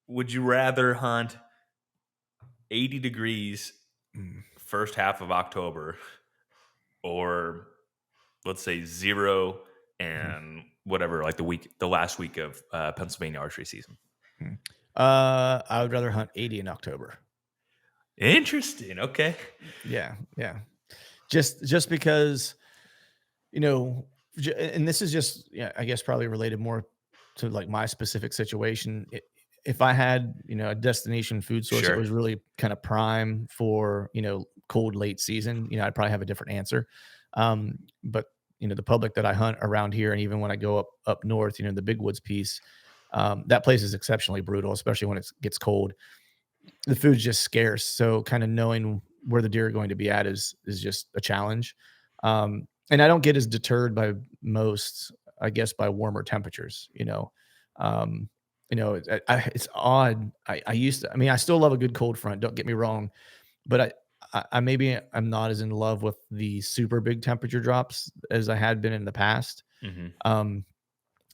would you rather hunt 80 degrees Mm. first half of October or let's say 0 Mhm. and whatever, like the last week of Pennsylvania archery season? Mhm. I would rather hunt 80 in October. Interesting. Okay. Yeah, yeah. Just because, you know, and this is just, yeah, I guess probably related more to like my specific situation. If I had, a destination food source that Sure. was really kind of prime for, cold late season, I'd probably have a different answer. But the public that I hunt around here, and even when I go up north, the Big Woods piece, that place is exceptionally brutal, especially when it gets cold. The food's just scarce, so kind of knowing where the deer are going to be at is just a challenge. And I don't get as deterred by most, I guess, by warmer temperatures. Um, it's odd. I used to. I mean, I still love a good cold front. Don't get me wrong, but I maybe I'm not as in love with the super big temperature drops as I had been in the past. Hmm. Um,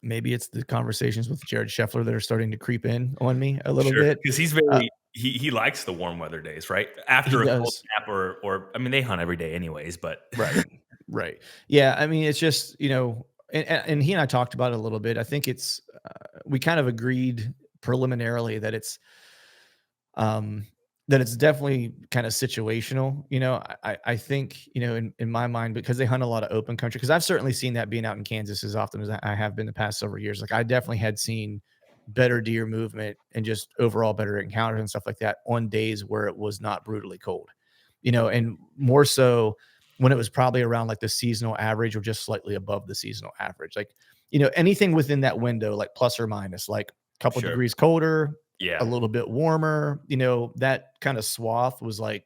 Maybe it's the conversations with Jared Scheffler that are starting to creep in on me a little Sure, bit. because he's Uh, he likes the warm weather days, right? he After a cold does. snap or I mean, they hunt every day anyways, but Right. Right. Yeah, I mean, it's just, and he and I talked about it a little bit. I think we kind of agreed preliminarily um, that it's definitely kind of situational. I think, in my mind, because they hunt a lot of open country, because I've certainly seen that being out in Kansas as often as I have been the past several years. Like I definitely had seen better deer movement and just overall better encounters and stuff like that on days where it was not brutally cold, and more so when it was probably around like the seasonal average or just slightly above the seasonal average. Like, anything within that window, like plus or minus, like a couple sure. degrees colder, a Yeah. little bit warmer, that kind of swath was like,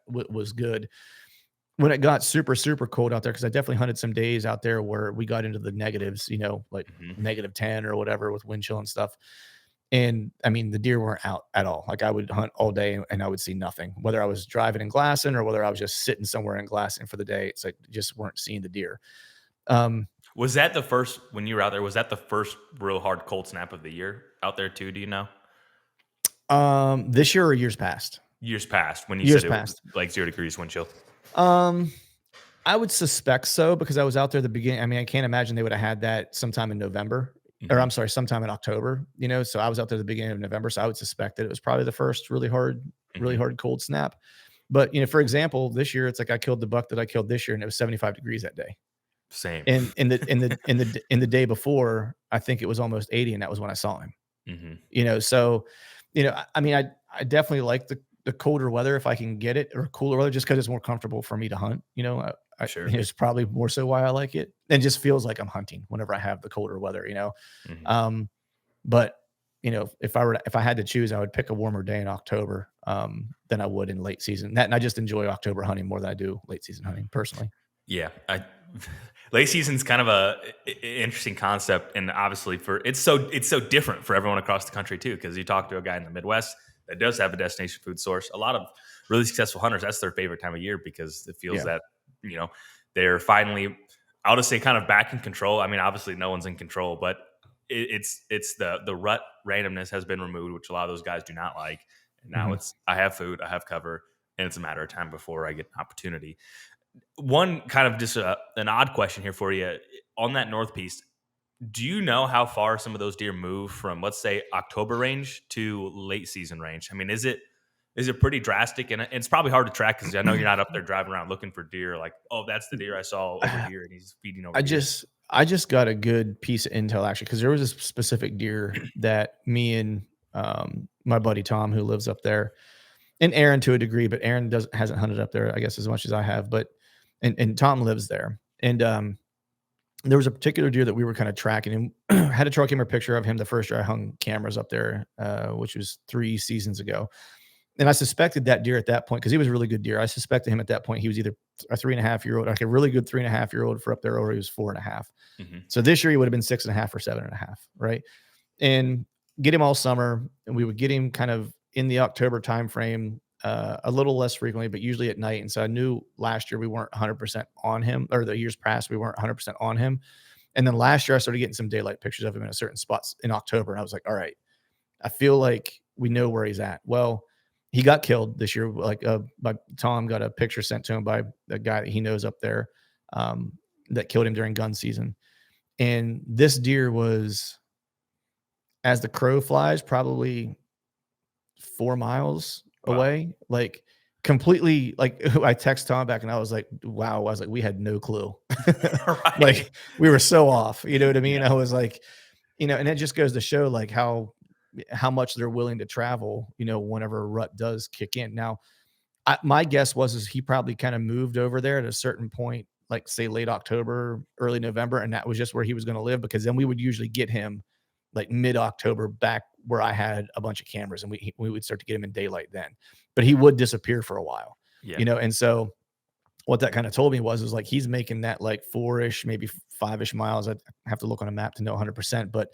was good. When it got super, super cold out there, because I definitely hunted some days out there where we got into the negatives, like Mhm. -10 or whatever with wind chill and stuff. And I mean, the deer weren't out at all. Like I would hunt all day and I would see nothing, whether I was driving in Glasson or whether I was just sitting somewhere in Glasson for the day. It's like just weren't seeing the deer. Um, Was that the first when you were out there, was that the first real hard cold snap of the year out there too, do you know? this year or years past? Years past when you Years said it was past. like 0 degrees wind chill. Um, I would suspect so because I was out there at the beginning. I mean, I can't imagine they would have had that sometime in November, or Mhm. I'm sorry, sometime in October, so I was out there at the beginning of November. So I would suspect that it was probably the first really Mhm. hard cold snap. But, for example, this year, it's like I killed the buck that I killed this year and it was 75 degrees that day. Same. And in the day before, I think it was almost 80 and that was when I saw him. Mhm. So, I mean, I definitely like the colder weather if I can get it, or cooler weather just because it's more comfortable for me to hunt. Sure. It's probably more so why I like it. And just feels like I'm hunting whenever I have the colder weather. Mhm. Um, but if I had to choose, I would pick a warmer day in October than I would in late season. And I just enjoy October hunting more than I do late season hunting personally. Yeah, late season's kind of interesting concept, and obviously for it's so different for everyone across the country too. Because you talk to a guy in the Midwest that does have a destination food source, a lot of really successful hunters, that's their favorite time of year because it feels Yeah. that you know they're finally, I'll just say, kind of back in control. I mean, obviously no one's in control, but it's the rut randomness has been removed, which a lot of those guys do not like. And now Mhm. it's I have food, I have cover, and it's a matter of time before I get an opportunity. One kind of just an odd question here for you on that north piece. Do you know how far some of those deer move from, let's say, October range to late season range? I mean, is it pretty drastic? And it's probably hard to track because I know you're not up there driving around looking for deer. Like, oh, that's the deer I saw over here, and he's feeding over I here. just I just got a good piece of intel actually because there was a specific deer that me and my buddy Tom, who lives up there, and Aaron to a degree, but Aaron doesn't hasn't hunted up there, I guess, as much as I have. But and Tom lives there, and there was a particular deer that we were kind of tracking, and had a trail camera picture of him the first year I hung cameras up there, which was 3 seasons ago. And I suspected that deer at that point because he was a really good deer. I suspected him at that point. He was either a 3.5-year-old, like a really good 3.5-year-old for up there, or he was 4.5. Hmm. So this year he would have been 6.5 or 7.5, right? And get him all summer, and we would get him kind of in the October timeframe, a little less frequently, but usually at night. And so I knew last year we weren't 100% on him, or the years past we weren't 100% on him. And then last year I started getting some daylight pictures of him in a certain spots in October, and I was like, all right, I feel like we know where he's at. Well, he got killed this year. Like by Tom got a picture sent to him by a guy that he knows up there um, that killed him during gun season. And this deer was, as the crow flies, probably 4 miles Wow. away. Like completely, like I text Tom back and I was like, wow. I was like, we had no clue. Right. Like we were so off. You know what I mean? Yeah. I was like, and it just goes to show like how much they're willing to travel, whenever a rut does kick in. Now, my guess was is he probably kind of moved over there at a certain point, like say late October, early November, and that was just where he was going to live because then we would usually get him like mid October back where I had a bunch of cameras and we would start to get him in daylight then. But he would disappear for a while, Yeah. and so what that kind of told me was like he's making that like 4-ish, maybe 5-ish miles. I have to look on a map to know 100%, but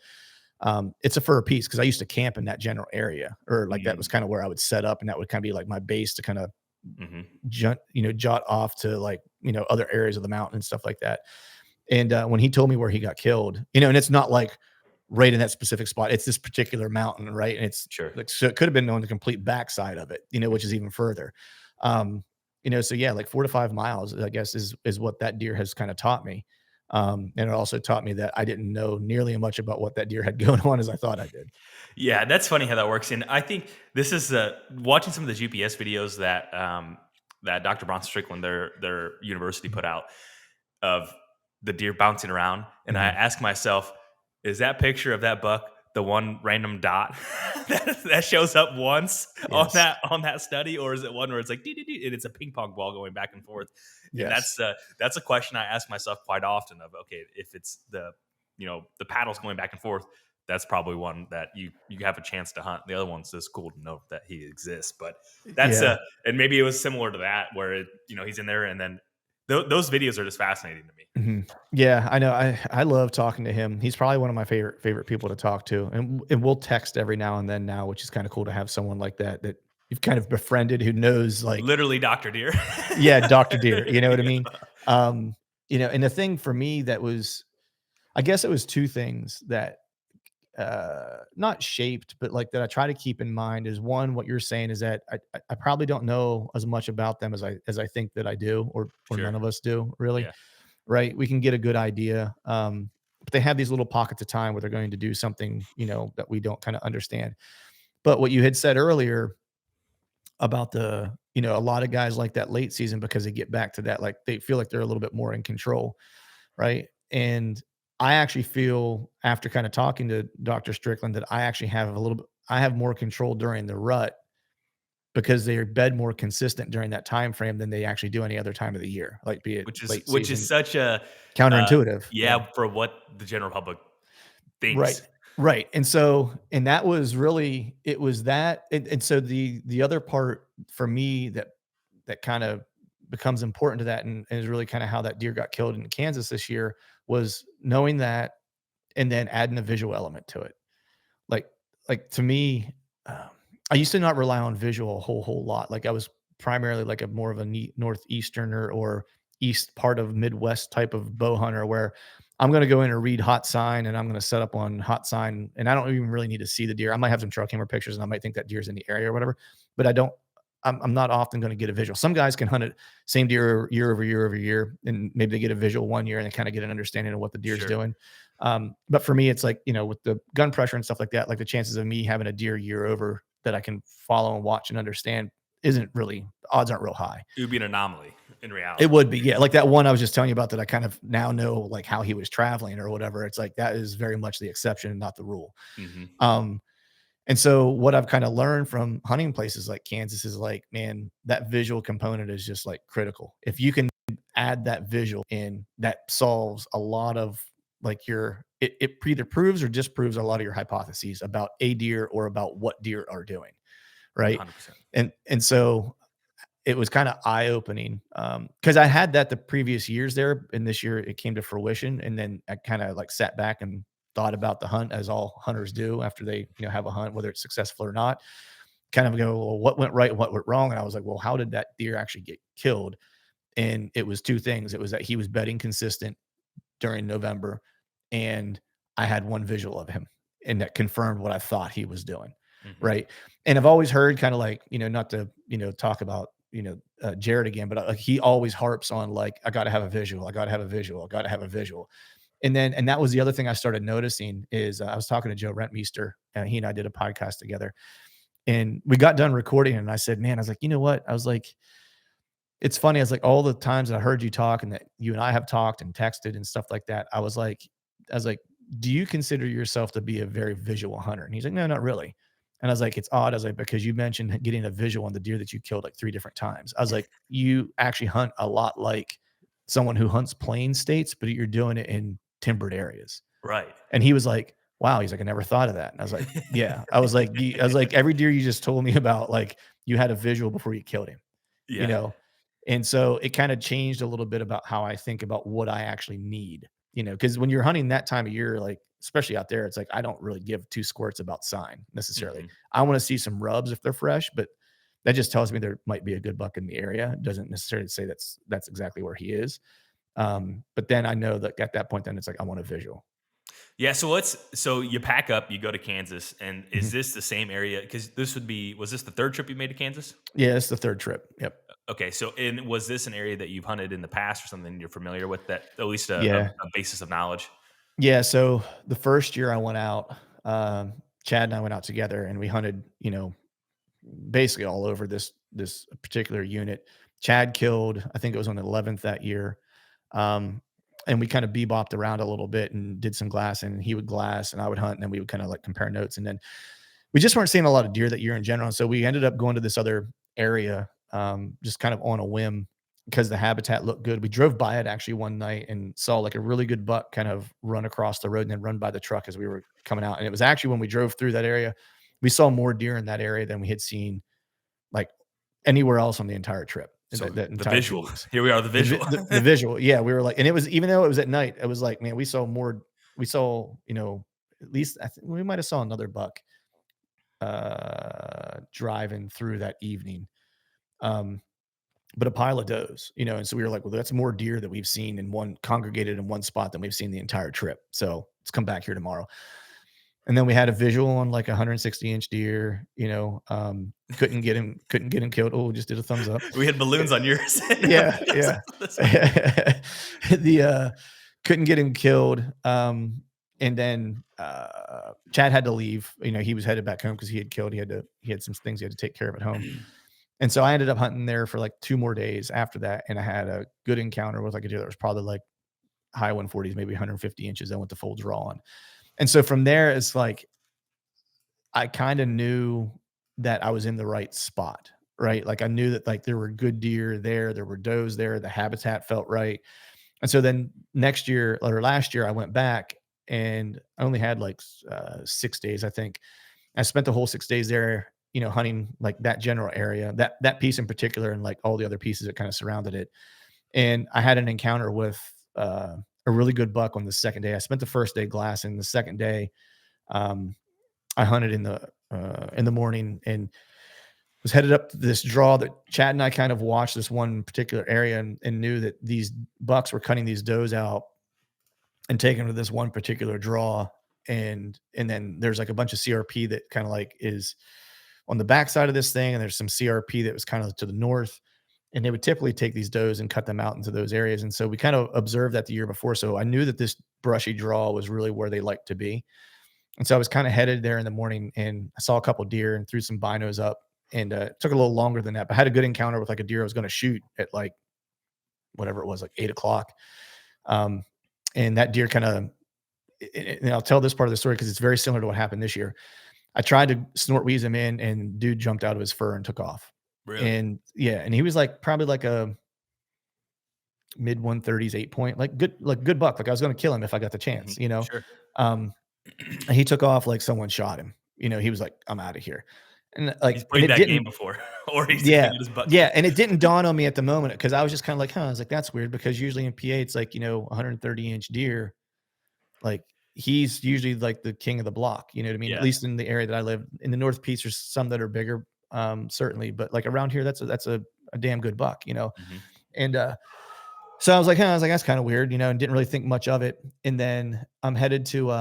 it's a fur piece because I used to camp in that general area, or like that was Mm. kind of where I would set up, and that would kind of be like my base to kind of Mhm. jot off to like other areas of the mountain and stuff like that. And when he told me where he got killed, and it's not like right in that specific spot, it's this particular mountain, right? And it's Sure. like so it could have been on the complete backside of it, which is even further. Um, so yeah, like 4 to 5 miles, I guess, is what that deer has kind of taught me. And it also taught me that I didn't know nearly as much about what that deer had going on as I thought I did. Yeah, that's funny how that works, and I think this is watching some of the GPS videos that that Dr. Bronson Strickland, their university, put out of the deer bouncing around, and I Mhm. ask myself, is that picture of that buck the one random dot that shows up once Yes. on that study, or is it one where it's like dee, and it's a ping pong ball going back and forth? And Yes. that's a question I ask myself quite often. Of okay, if it's the paddles going back and forth, that's probably one that you have a chance to hunt. The other one's just cool to know that he exists. But that's Yeah. and maybe it was similar to that where he's in there, and then those videos are just fascinating to me. Mhm. Yeah, I know. I love talking to him. He's probably one of my favorite people to talk to, and we'll text every now and then now, which is kind of cool to have someone like that you've kind of befriended who knows like, Literally, Dr. Deer. yeah, Dr. Deer. You know what I Yeah. mean? Um, and the thing for me that was, I guess it was two things that not shaped, but like that I try to keep in mind is one, what you're saying is that I probably don't know as much about them as I think that I do, or Sure. none of us do really, Yeah. right? We can get a good idea. But they have these little pockets of time where they're going to do something, that we don't kind of understand. But what you had said earlier about a lot of guys like that late season because they get back to that, like they feel like they're a little bit more in control, right? And I actually feel after kind of talking to Dr. Strickland that I actually have I have more control during the rut because they're bed more consistent during that time frame than they actually do any other time of the year, like be it late Which is season. such a Counterintuitive. Yeah. yeah, for what the general public Right. thinks. Right. And that was really it was that and so the other part for me that kind of becomes important to that and is really kind of how that deer got killed in Kansas this year was knowing that and then adding a visual element to it. Like to me, um, I used to not rely on visual a whole lot. Like I was primarily like a more of a northeasterner or east part of Midwest type of bow hunter where I'm going to go in and read hot sign and I'm going to set up on hot sign and I don't even really need to see the deer. I might have some trail camera pictures and I might think that deer's in the area or whatever, but I don't. I'm not often going to get a visual. Some guys can hunt it same deer year over year over year, and maybe they get a visual one year and they kind of get an understanding of what the deer's Sure. doing. But for me, it's like, with the gun pressure and stuff like that, like the chances of me having a deer year over that I can follow and watch and understand isn't really, odds aren't real high. It would be an anomaly in It reality. would be, yeah. Like that one I was just telling you about that I kind of now know like how he was traveling or whatever. It's like that is very much the exception and not the rule. Mhm. Um, and so what I've kind of learned from hunting places like Kansas is like, man, that visual component is just like critical. If you can add that visual in, that solves a lot of like it either proves or disproves a lot of your hypotheses about a deer or about what deer are doing. Right. 100%. And so it was kind of eye opening because I had that the previous years there, and this year it came to fruition. And then I kind of like sat back and thought about the hunt as all hunters do after they have a hunt, whether it's successful or not. Kind of go, well, what went right, what went wrong, and I was like, well, how did that deer actually get killed? And it was two things. It was that he was bedding consistent during November, and I had one visual of him, and that confirmed what I thought he was doing. Mhm. right? And I've always heard kind of like, not to, talk about, Jared again, but like he always harps on like, I got to have a visual. I got to have a visual. I got to have a visual. And that was the other thing I started noticing is I was talking to Joe Rentmeester and he and I did a podcast together and we got done recording and I said, man, I was like, you know what? I was like, it's funny. I was like, all the times that I heard you talk and that you and I have talked and texted and stuff like that. I was like, do you consider yourself to be a very visual hunter? And he's like, no, not really. And I was like, it's odd. I was like, because you mentioned getting a visual on the deer that you killed like 3 different times. I was like, you actually hunt a lot like someone who hunts plain states, but you're doing it in timbered areas. Right. And he was like, wow. He's like, I never thought of that. And I was like, yeah. I was like, every deer you just told me about, like you had a visual before you killed him, you Yeah. know? And so it kind of changed a little bit about how I think about what I actually need, because when you're hunting that time of year, like especially out there, it's like I don't really give two squirts about sign necessarily. Mhm. I want to see some rubs if they're fresh, but that just tells me there might be a good buck in the area. It doesn't necessarily say that's exactly where he is. But then I know that at that point, then it's like I want a visual. Yeah, so you pack up, you go to Kansas, and is Mhm. this the same area? Because was this the third trip you made to Kansas? Yeah, it's the third trip. Yep. Okay, so and was this an area that you've hunted in the past or something you're familiar with that at least Yeah. a basis of knowledge? Yeah. So the first year I went out, Chad and I went out together and we hunted, basically all over this particular unit. Chad killed, I think it was on the 11th that year. Um, and we kind of bebopped around a little bit and did some glass and he would glass and I would hunt and then we would kind of like compare notes. And then we just weren't seeing a lot of deer that year in general. So we ended up going to this other area, just kind of on a whim because the habitat looked good. We drove by it actually one night and saw like a really good buck kind of run across the road and then run by the truck as we were coming out. And it was actually when we drove through that area, we saw more deer in that area than we had seen like anywhere else on the entire trip, So that the entire 2 visual. weeks. Here we are, the The vi visual. the visual, yeah, we were like and it was even though it was at night, it was like, man, we saw, at least I think we might have saw another buck, driving through that evening, um, but a pile of does, and so we were like, "Well, that's more deer that we've seen in one congregated in one spot than we've seen the entire trip, so let's come back here tomorrow." And then we had a visual on like a 160-inch deer, couldn't get him killed. Oh, just did a thumbs up. We had Eh, balloons on yours and yeah, that's yeah. on this one. The, couldn't get him killed, and then, Chad had to leave, he was headed back home because he had some things he had to take care of at home, and so I ended up hunting there for, like, 2 more days after that, and I had a good encounter with, like, a deer that was probably, like, high 140s, maybe 150 inches. I went to full draw on. And so from there, it's like I kinda knew that I was in the right spot, right? Like, I knew that, like, there were good deer there were does there, the habitat felt right. And so then next year or last year, I went back and I only had, like, 6 days, I think. I spent the whole 6 days there, hunting, like, that general area, that piece in particular and, like, all the other pieces that kinda surrounded it. And I had an encounter with, a really good buck on the second day. I spent the first day glassing. The second day, um, I hunted in the morning and was headed up to this draw that Chad and I kind of watched this one particular area and knew that these bucks were cutting these does out and taking them to this one particular draw. And then there's like a bunch of CRP that kind of like is on the backside of this thing, and there's some CRP that was kind of to the north. And they would typically take these does and cut them out into those areas. And so we kind of observed that the year before. So I knew that this brushy draw was really where they like to be. And so I was kind of headed there in the morning and I saw a couple deer and threw some binos up and it took a little longer than that, but I had a good encounter with like a deer I was going to shoot at like whatever it was, like 8 o'clock. Um, and that deer kind of, and I'll tell this part of the story because it's very similar to what happened this year. I tried to snort wheeze him in and dude jumped out of his fur and took off. Really? And yeah, and he was like probably like a mid 130s 8 point, like good buck. Like I was going to kill him if I got the Mhm. chance. Sure. Um, and he took off like someone shot him. He was like, I'm out of here. And He's like, and played it that game didn't, before, or he's gonna yeah, get his butt yeah. killed. And it didn't dawn on me at the moment because I was just kind of like, huh, I was like, that's weird because usually in PA, it's like, 130-inch deer, like he's usually like the king of the block. You know what I mean? At Yeah. least in the area that I live in the North Piece, there's some that are bigger, certainly, but like around here, that's a damn good buck. Mhm. And, so I was like, huh, I was like, that's kind of weird, and didn't really think much of it. And then I'm headed to,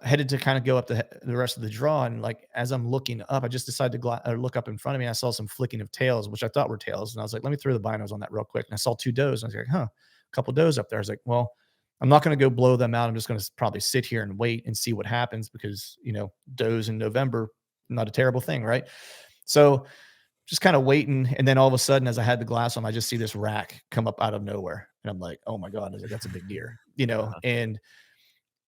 headed to kind of go up the rest of the draw. And like, as I'm looking up, I just decided to look up in front of me. I saw some flicking of tails, which I thought were tails. And I was like, let me throw the binos on that real quick. And I saw two does. And I was like, huh, a couple does up there. I was like, well, I'm not going to go blow them out. I'm just going to probably sit here and wait and see what happens because, does in November, not a terrible thing. Right. So just kind of waiting. And then all of a sudden, as I had the glass on, I just see this rack come up out of nowhere. And I'm like, oh my God, I was like, that's a big deer, Uh-huh. and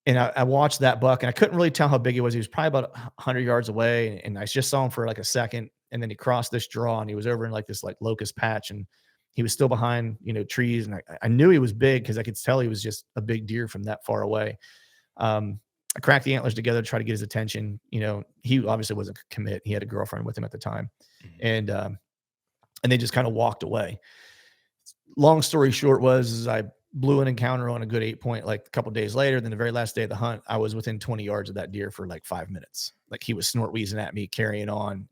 I watched that buck and I couldn't really tell how big he was. He was probably about 100 yards away. And I just saw him for like a second. And then he crossed this draw and he was over in like this like locust patch. And he was still behind, trees. And I knew he was big because I could tell he was just a big deer from that far away. I cracked the antlers together to try to get his attention. He obviously wasn't a commit. He had a girlfriend with him at the time. Mhm. And they just kind of walked away. Long story short is I blew an encounter on a good 8 point, like a couple of days later. Then the very last day of the hunt, I was within 20 yards of that deer for like 5 minutes. Like he was snort wheezing at me, carrying on.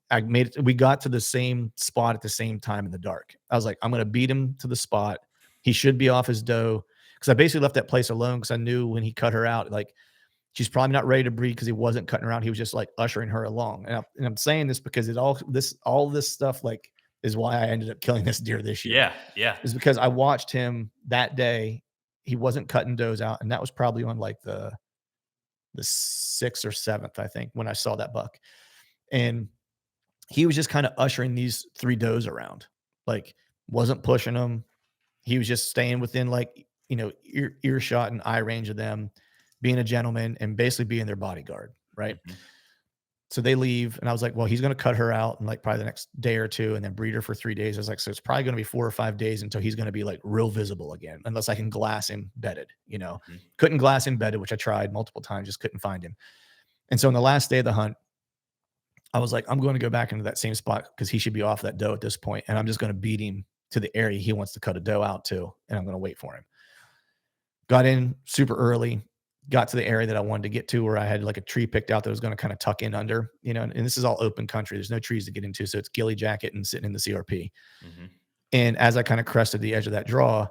We got to the same spot at the same time in the dark. I was like, I'm going to beat him to the spot. He should be off his doe. Cause I basically left that place alone because I knew when he cut her out, like she's probably not ready to breed because he wasn't cutting her out. He was just like ushering her along. And I'm saying this because all this stuff like is why I ended up killing this deer this year Yeah, yeah. is because I watched him that day. He wasn't cutting does out. And that was probably on like the 6th or 7th, I think, when I saw that buck. And he was just kind of ushering these 3 does around, like wasn't pushing them. He was just staying within like, earshot and eye range of them, being a gentleman and basically being their bodyguard. Right. Mhm. So they leave and I was like, well, he's going to cut her out in like probably the next day or two and then breed her for 3 days. I was like, so it's probably going to be 4 or 5 days until he's going to be like real visible again, unless I can glass him bedded. Mhm. Couldn't glass him bedded, which I tried multiple times, just couldn't find him. And so on the last day of the hunt, I was like, I'm going to go back into that same spot because he should be off that doe at this point, and I'm just going to beat him to the area he wants to cut a doe out to, and I'm going to wait for him. Got in super early, got to the area that I wanted to get to where I had like a tree picked out that was going to kind of tuck in under, and this is all open country. There's no trees to get into. So it's ghillie jacket and sitting in the CRP. Mhm. And as I kind of crested the edge of that draw,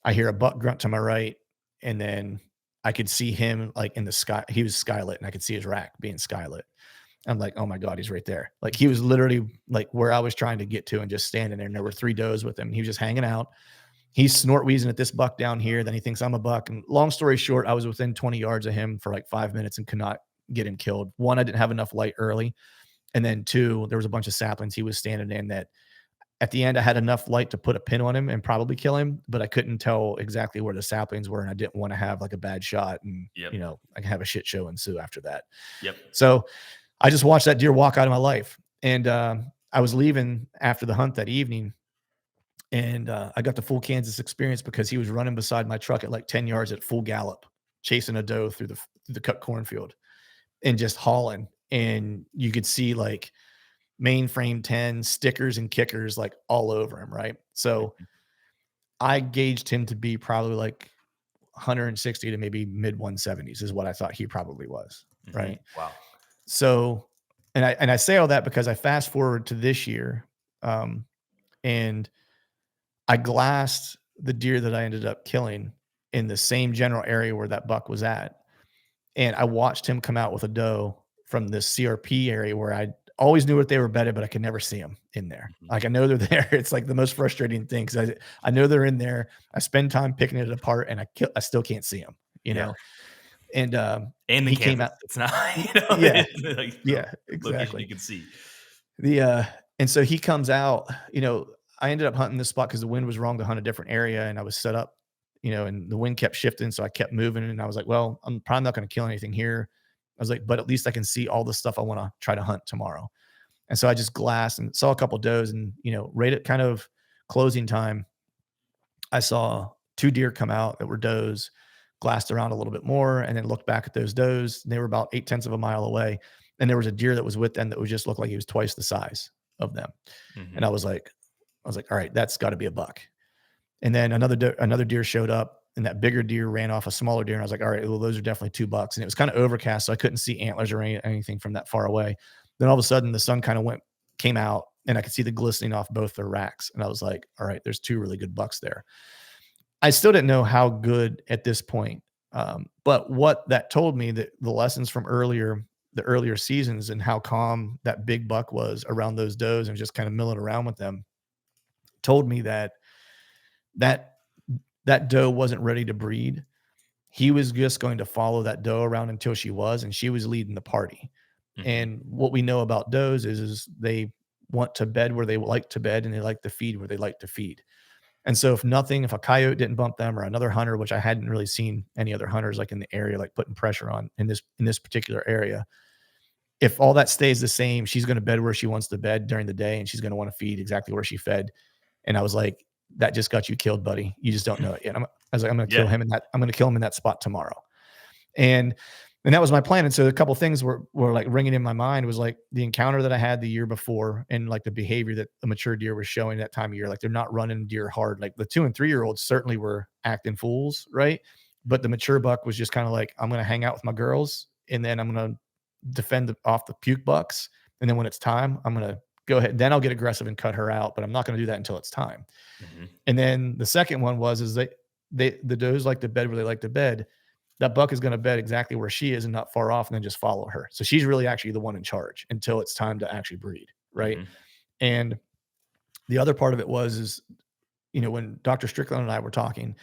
I hear a buck grunt to my right. And then I could see him like in the sky. He was skylit and I could see his rack being skylit. I'm like, oh my God, he's right there. Like he was literally like where I was trying to get to and just standing there. And there were 3 does with him. He was just hanging out. He's snort wheezing at this buck down here. Then he thinks I'm a buck. And long story short, I was within 20 yards of him for like 5 minutes and could not get him killed. One, I didn't have enough light early. And then 2, there was a bunch of saplings he was standing in that at the end I had enough light to put a pin on him and probably kill him, but I couldn't tell exactly where the saplings were. And I didn't want to have like a bad shot and, Yep. I can have a shit show ensue after that. Yep. So I just watched that deer walk out of my life. And I was leaving after the hunt that evening. And I got the full Kansas experience because he was running beside my truck at like 10 yards at full gallop, chasing a doe through the cut cornfield and just hauling. And you could see like mainframe 10 stickers and kickers like all over him. Right. So Mhm. I gauged him to be probably like 160 to maybe mid 170s is what I thought he probably was. Mhm. Right. Wow. So, and I say all that because I fast forward to this year, and I glassed the deer that I ended up killing in the same general area where that buck was at. And I watched him come out with a doe from this CRP area where I always knew what they were bedded, but I could never see them in there. Mhm. Like I know they're there. It's like the most frustrating thing because I know they're in there. I spend time picking it apart and I still can't see them, Yeah. And And in he came Kansas, out. it's not, Yeah. like the Yeah, location exactly. you can see. The and so he comes out, I ended up hunting this spot because the wind was wrong to hunt a different area and I was set up, and the wind kept shifting. So I kept moving and I was like, well, I'm probably not going to kill anything here. I was like, but at least I can see all the stuff I want to try to hunt tomorrow. And so I just glassed and saw a couple does and, right at kind of closing time, I saw 2 deer come out that were does, glassed around a little bit more, and then looked back at those does. They were about 8/10 of a mile away. And there was a deer that was with them that would just look like he was twice the size of them. And Mhm. I was like, all right, that's got to be a buck. And then another deer showed up, and that bigger deer ran off a smaller deer. And I was like, all right, well, those are definitely 2 bucks. And it was kind of overcast, so I couldn't see antlers or anything from that far away. Then all of a sudden, the sun kind of came out, and I could see the glistening off both their racks. And I was like, all right, there's 2 really good bucks there. I still didn't know how good at this point But what that told me, that the lessons from the earlier seasons and how calm that big buck was around those does and just kind of milling around with them, told me that that that doe wasn't ready to breed. He was just going to follow that doe around until she was, and she was leading the party. Mhm. And what we know about does is they want to bed where they like to bed, and they like to feed where they like to feed. And so if a coyote didn't bump them or another hunter, which I hadn't really seen any other hunters like in the area, like putting pressure on in this particular area, if all that stays the same, she's going to bed where she wants to bed during the day, and she's going to want to feed exactly where she fed. And I was like, that just got you killed, buddy. You just don't know it yet. I was like, Yeah. I'm going to kill him in that spot tomorrow. And that was my plan. And so a couple of things were like ringing in my mind, was like the encounter that I had the year before, and like the behavior that the mature deer was showing that time of year. Like they're not running deer hard. Like the 2 and 3 year olds certainly were acting fools, right? But the mature buck was just kind of like, I'm going to hang out with my girls, and then I'm going to defend off the puke bucks. And then when it's time, I'm going to go ahead. Then I'll get aggressive and cut her out. But I'm not going to do that until it's time. Mhm. And then the second one is the does like to bed where they like to bed. That buck is going to bed exactly where she is and not far off, and then just follow her. So she's really actually the one in charge until it's time to actually breed, right? Mhm. And the other part of it was, when Dr. Strickland and I were talking,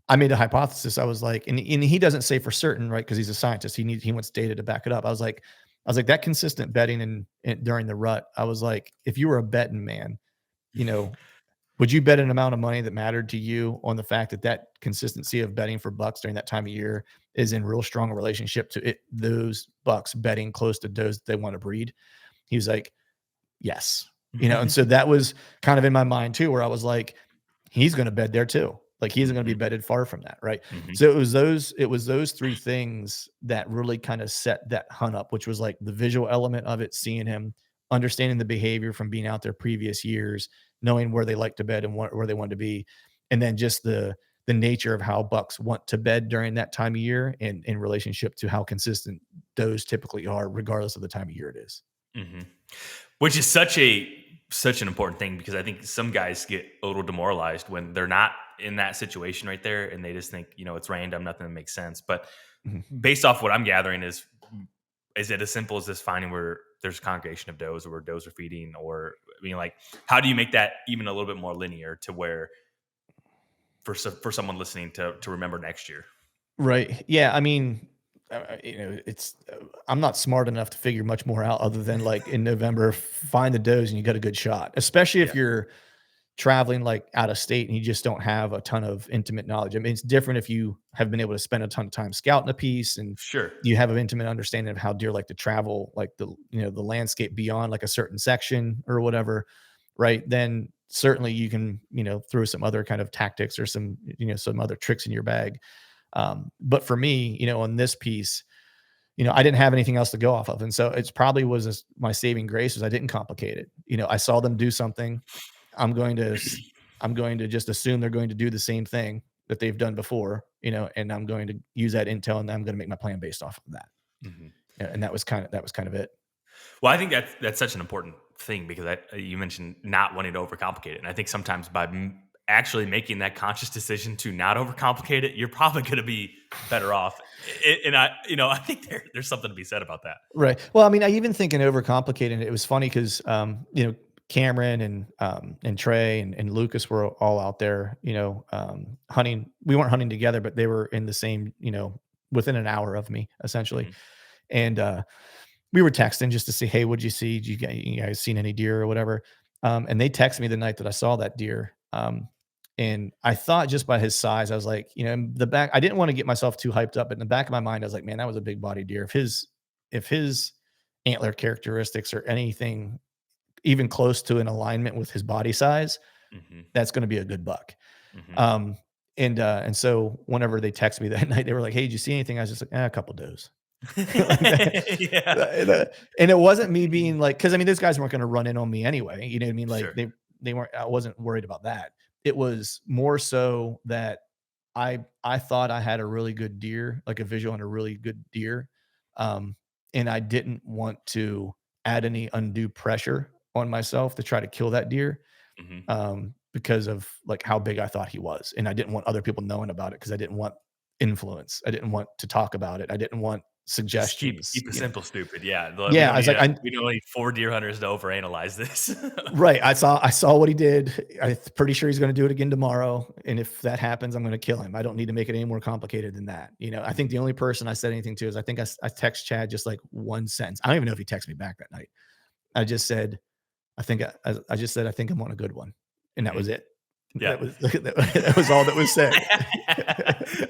I made a hypothesis. I was like, and he doesn't say for certain, right? Because he's a scientist. He wants data to back it up. I was like that consistent betting and during the rut. I was like, if you were a betting man, you know, would you bet an amount of money that mattered to you on the fact that that consistency of betting for bucks during that time of year is in real strong relationship to those bucks betting close to those they want to breed? He was like, yes. And so that was kind of in my mind too, where I was like, he's going to bed there too. Like he isn't going to be Mhm. bedded far from that, right? Mhm. So it was those three things that really kind of set that hunt up, which was like the visual element of it, seeing him, understanding the behavior from being out there previous years, knowing where they like to bed and where they want to be, and then just the nature of how bucks want to bed during that time of year, and in relationship to how consistent those typically are, regardless of the time of year it is. Mhm. Which is such an important thing, because I think some guys get a little demoralized when they're not in that situation right there, and they just think, it's random, nothing that makes sense. But Mhm. based off what I'm gathering is it as simple as this, finding where there's a congregation of does, or where does are feeding, or I mean, like, how do you make that even a little bit more linear to where for someone listening to remember next year? Right. Yeah. I mean, I'm not smart enough to figure much more out other than like in November, find the does and you got a good shot, especially Yeah, if you're traveling like out of state and you just don't have a ton of intimate knowledge. I mean, it's different if you have been able to spend a ton of time scouting a piece and sure. you have an intimate understanding of how deer like to travel, like the landscape beyond like a certain section or whatever, right? Then certainly you can, throw some other kind of tactics or some other tricks in your bag. But for me, on this piece, I didn't have anything else to go off of. And so it's probably was my saving grace was I didn't complicate it. I saw them do something. I'm going to, s- I'm going to just assume they're going to do the same thing that they've done before, and I'm going to use that intel, and I'm going to make my plan based off of that. Mhm. And that was kind of it. Well, I think that's such an important thing, because you mentioned not wanting to overcomplicate it, and I think sometimes by actually making that conscious decision to not overcomplicate it, you're probably going to be better off. And I think there's something to be said about that. Right. Well, I mean, I even think in overcomplicating it, it was funny because, Cameron and Trey and Lucas were all out there, hunting. We weren't hunting together, but they were in the same, within an hour of me essentially. Hmm. And we were texting just to say, hey, what'd you see? Did you guys seen any deer or whatever? And they texted me the night that I saw that deer. And I thought just by his size, I was like, in the back, I didn't want to get myself too hyped up, but in the back of my mind, I was like, man, that was a big body deer. If his antler characteristics or anything even close to an alignment with his body size, Hmm. that's going to be a good buck. Hmm. Um, and so whenever they texted me that night, they were like, hey, did you see anything? I was just like, a couple does. Like that. Yeah, And it wasn't me being like, because I mean, those guys weren't going to run in on me anyway. You know what I mean? Like sure. they weren't. I wasn't worried about that. It was more so that I thought I had a really good deer, like a visual on a really good deer, um, and I didn't want to add any undue pressure on myself to try to kill that deer, Hmm. because of like how big I thought he was, and I didn't want other people knowing about it because I didn't want influence. I didn't want to talk about it. I didn't want Just suggestions, keep it simple, stupid. Yeah, we Yeah, don't I was need like, I we don't need 4 deer hunters to overanalyze this. right. I saw what he did. I'm pretty sure he's gonna do it again tomorrow, and if that happens, I'm gonna kill him. I don't need to make it any more complicated than that. I think the only person I said anything to is I think I text Chad just like one sentence. I don't even know if he texted me back that night. I just said, I just said, "I think I'm on a good one," and that was Mhm. it. Yeah. That was all that was said.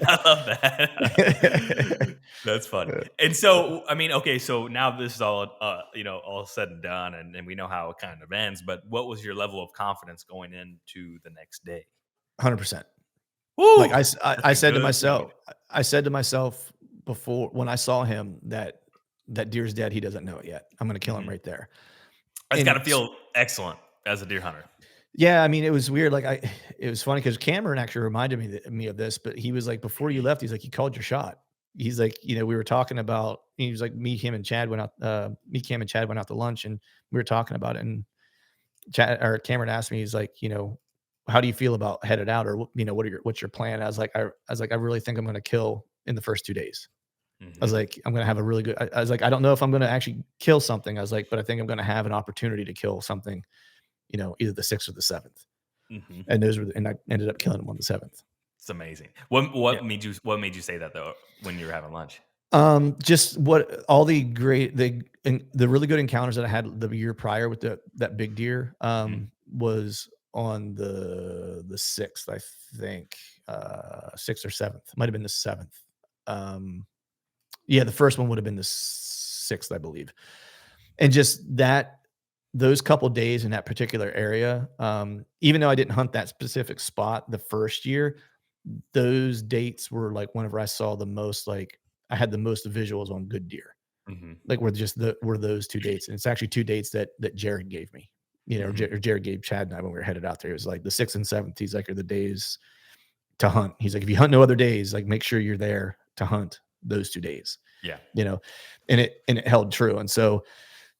I love that. That's fun. And so, I mean, okay, so now this is all, all said and done, and we know how it kind of ends, but what was your level of confidence going into the next day? 100%. Like, Woo! That's I a said to good feeling. myself I said to myself before when I saw him that that deer's dead, he doesn't know it yet. I'm gonna kill him Mhm. right there. That's And gotta feel excellent as a deer hunter. yeah, I mean, it was weird, like, it was funny because Cameron actually reminded me of this, but he was like, "Before you left," he's like, "You called your shot." He's like, we were talking about he was like, me, Cam, and Chad went out to lunch, and we were talking about it, and Chad or Cameron asked me, he's like, "How do you feel about headed out, or what's your plan?" I really think I'm gonna kill in the first 2 days. I was Mhm. like, "I'm gonna have a really good." I was like, "I don't know if I'm gonna actually kill something." I was like, "But I think I'm gonna have an opportunity to kill something, either the 6th or the 7th." Mhm. And I ended up killing him on the 7th. It's amazing. What made you say that though when you were having lunch? Just what all the really good encounters that I had the year prior with that big deer, Mhm. was on the 6th, I think, 6th or 7th. Might have been the 7th. Um, yeah, the first one would have been the 6th, I believe. And just those couple days in that particular area, even though I didn't hunt that specific spot the first year, those dates were like whenever I saw the most, like I had the most visuals on good deer. Mhm. Like were those 2 dates. And it's actually 2 dates that Jared gave me. Mhm. Jared gave Chad and I when we were headed out there. It was like the 6th and 7th. He's like, are the days to hunt. He's like, if you hunt no other days, like make sure you're there to hunt those 2 days, Yeah. you know, and it held true. And so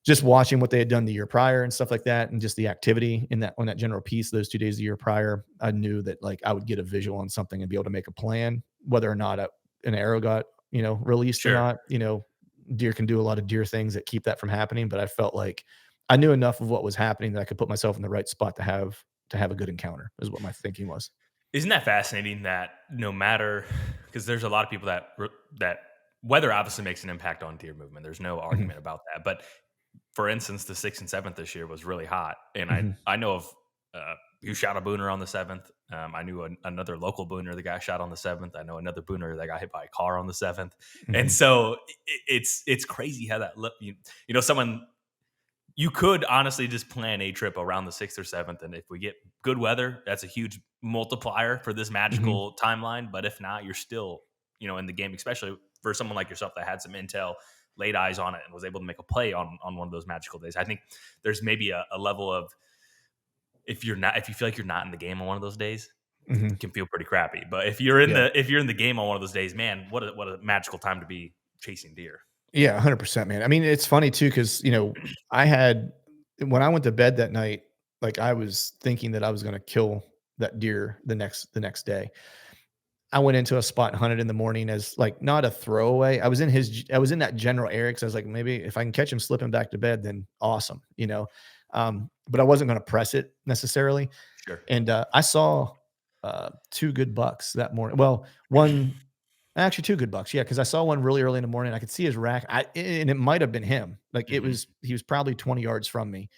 just watching what they had done the year prior and stuff like that, and just the activity in that on that general piece those 2 days the year prior, I knew that like I would get a visual on something and be able to make a plan, whether or not an arrow got released or Sure. not. Deer can do a lot of deer things that keep that from happening, but I felt like I knew enough of what was happening that I could put myself in the right spot to have a good encounter. Is what my thinking was. Isn't that fascinating that no matter, because there's a lot of people that weather obviously makes an impact on deer movement. There's no Mhm, argument about that. But for instance, the 6th and 7th this year was really hot, and I mhm, I know of who shot a booner on the 7th. I knew another local booner that got shot on the 7th. I know another booner that got hit by a car on the 7th, and mhm, so it's crazy how that look. Someone you could honestly just plan a trip around the 6th or 7th, and if we get good weather, that's a huge multiplier for this mhm, magical timeline. But if not, you're still, in the game, especially for someone like yourself that had some intel, laid eyes on it, and was able to make a play on one of those magical days. I think there's maybe a level of, if you feel like you're not in the game on one of those days, mhm. it can feel pretty crappy. But Yeah. if you're in the game on one of those days, man, what a magical time to be chasing deer. Yeah, 100%, man. I mean, it's funny too because I had when I went to bed that night, like, I was thinking that I was gonna kill that deer the next day. I went into a spot and hunted in the morning as, like, not a throwaway. I was in that general area because I was like, "Maybe if I can catch him slipping back to bed, then awesome," you know? But I wasn't gonna press it necessarily, Sure. and, I saw, 2 good bucks that morning. Well, 1 actually 2 good bucks, yeah, because I saw one really early in the morning. I could see his rack, and it might have been him. Like, Hmm. he was probably 20 yards from me,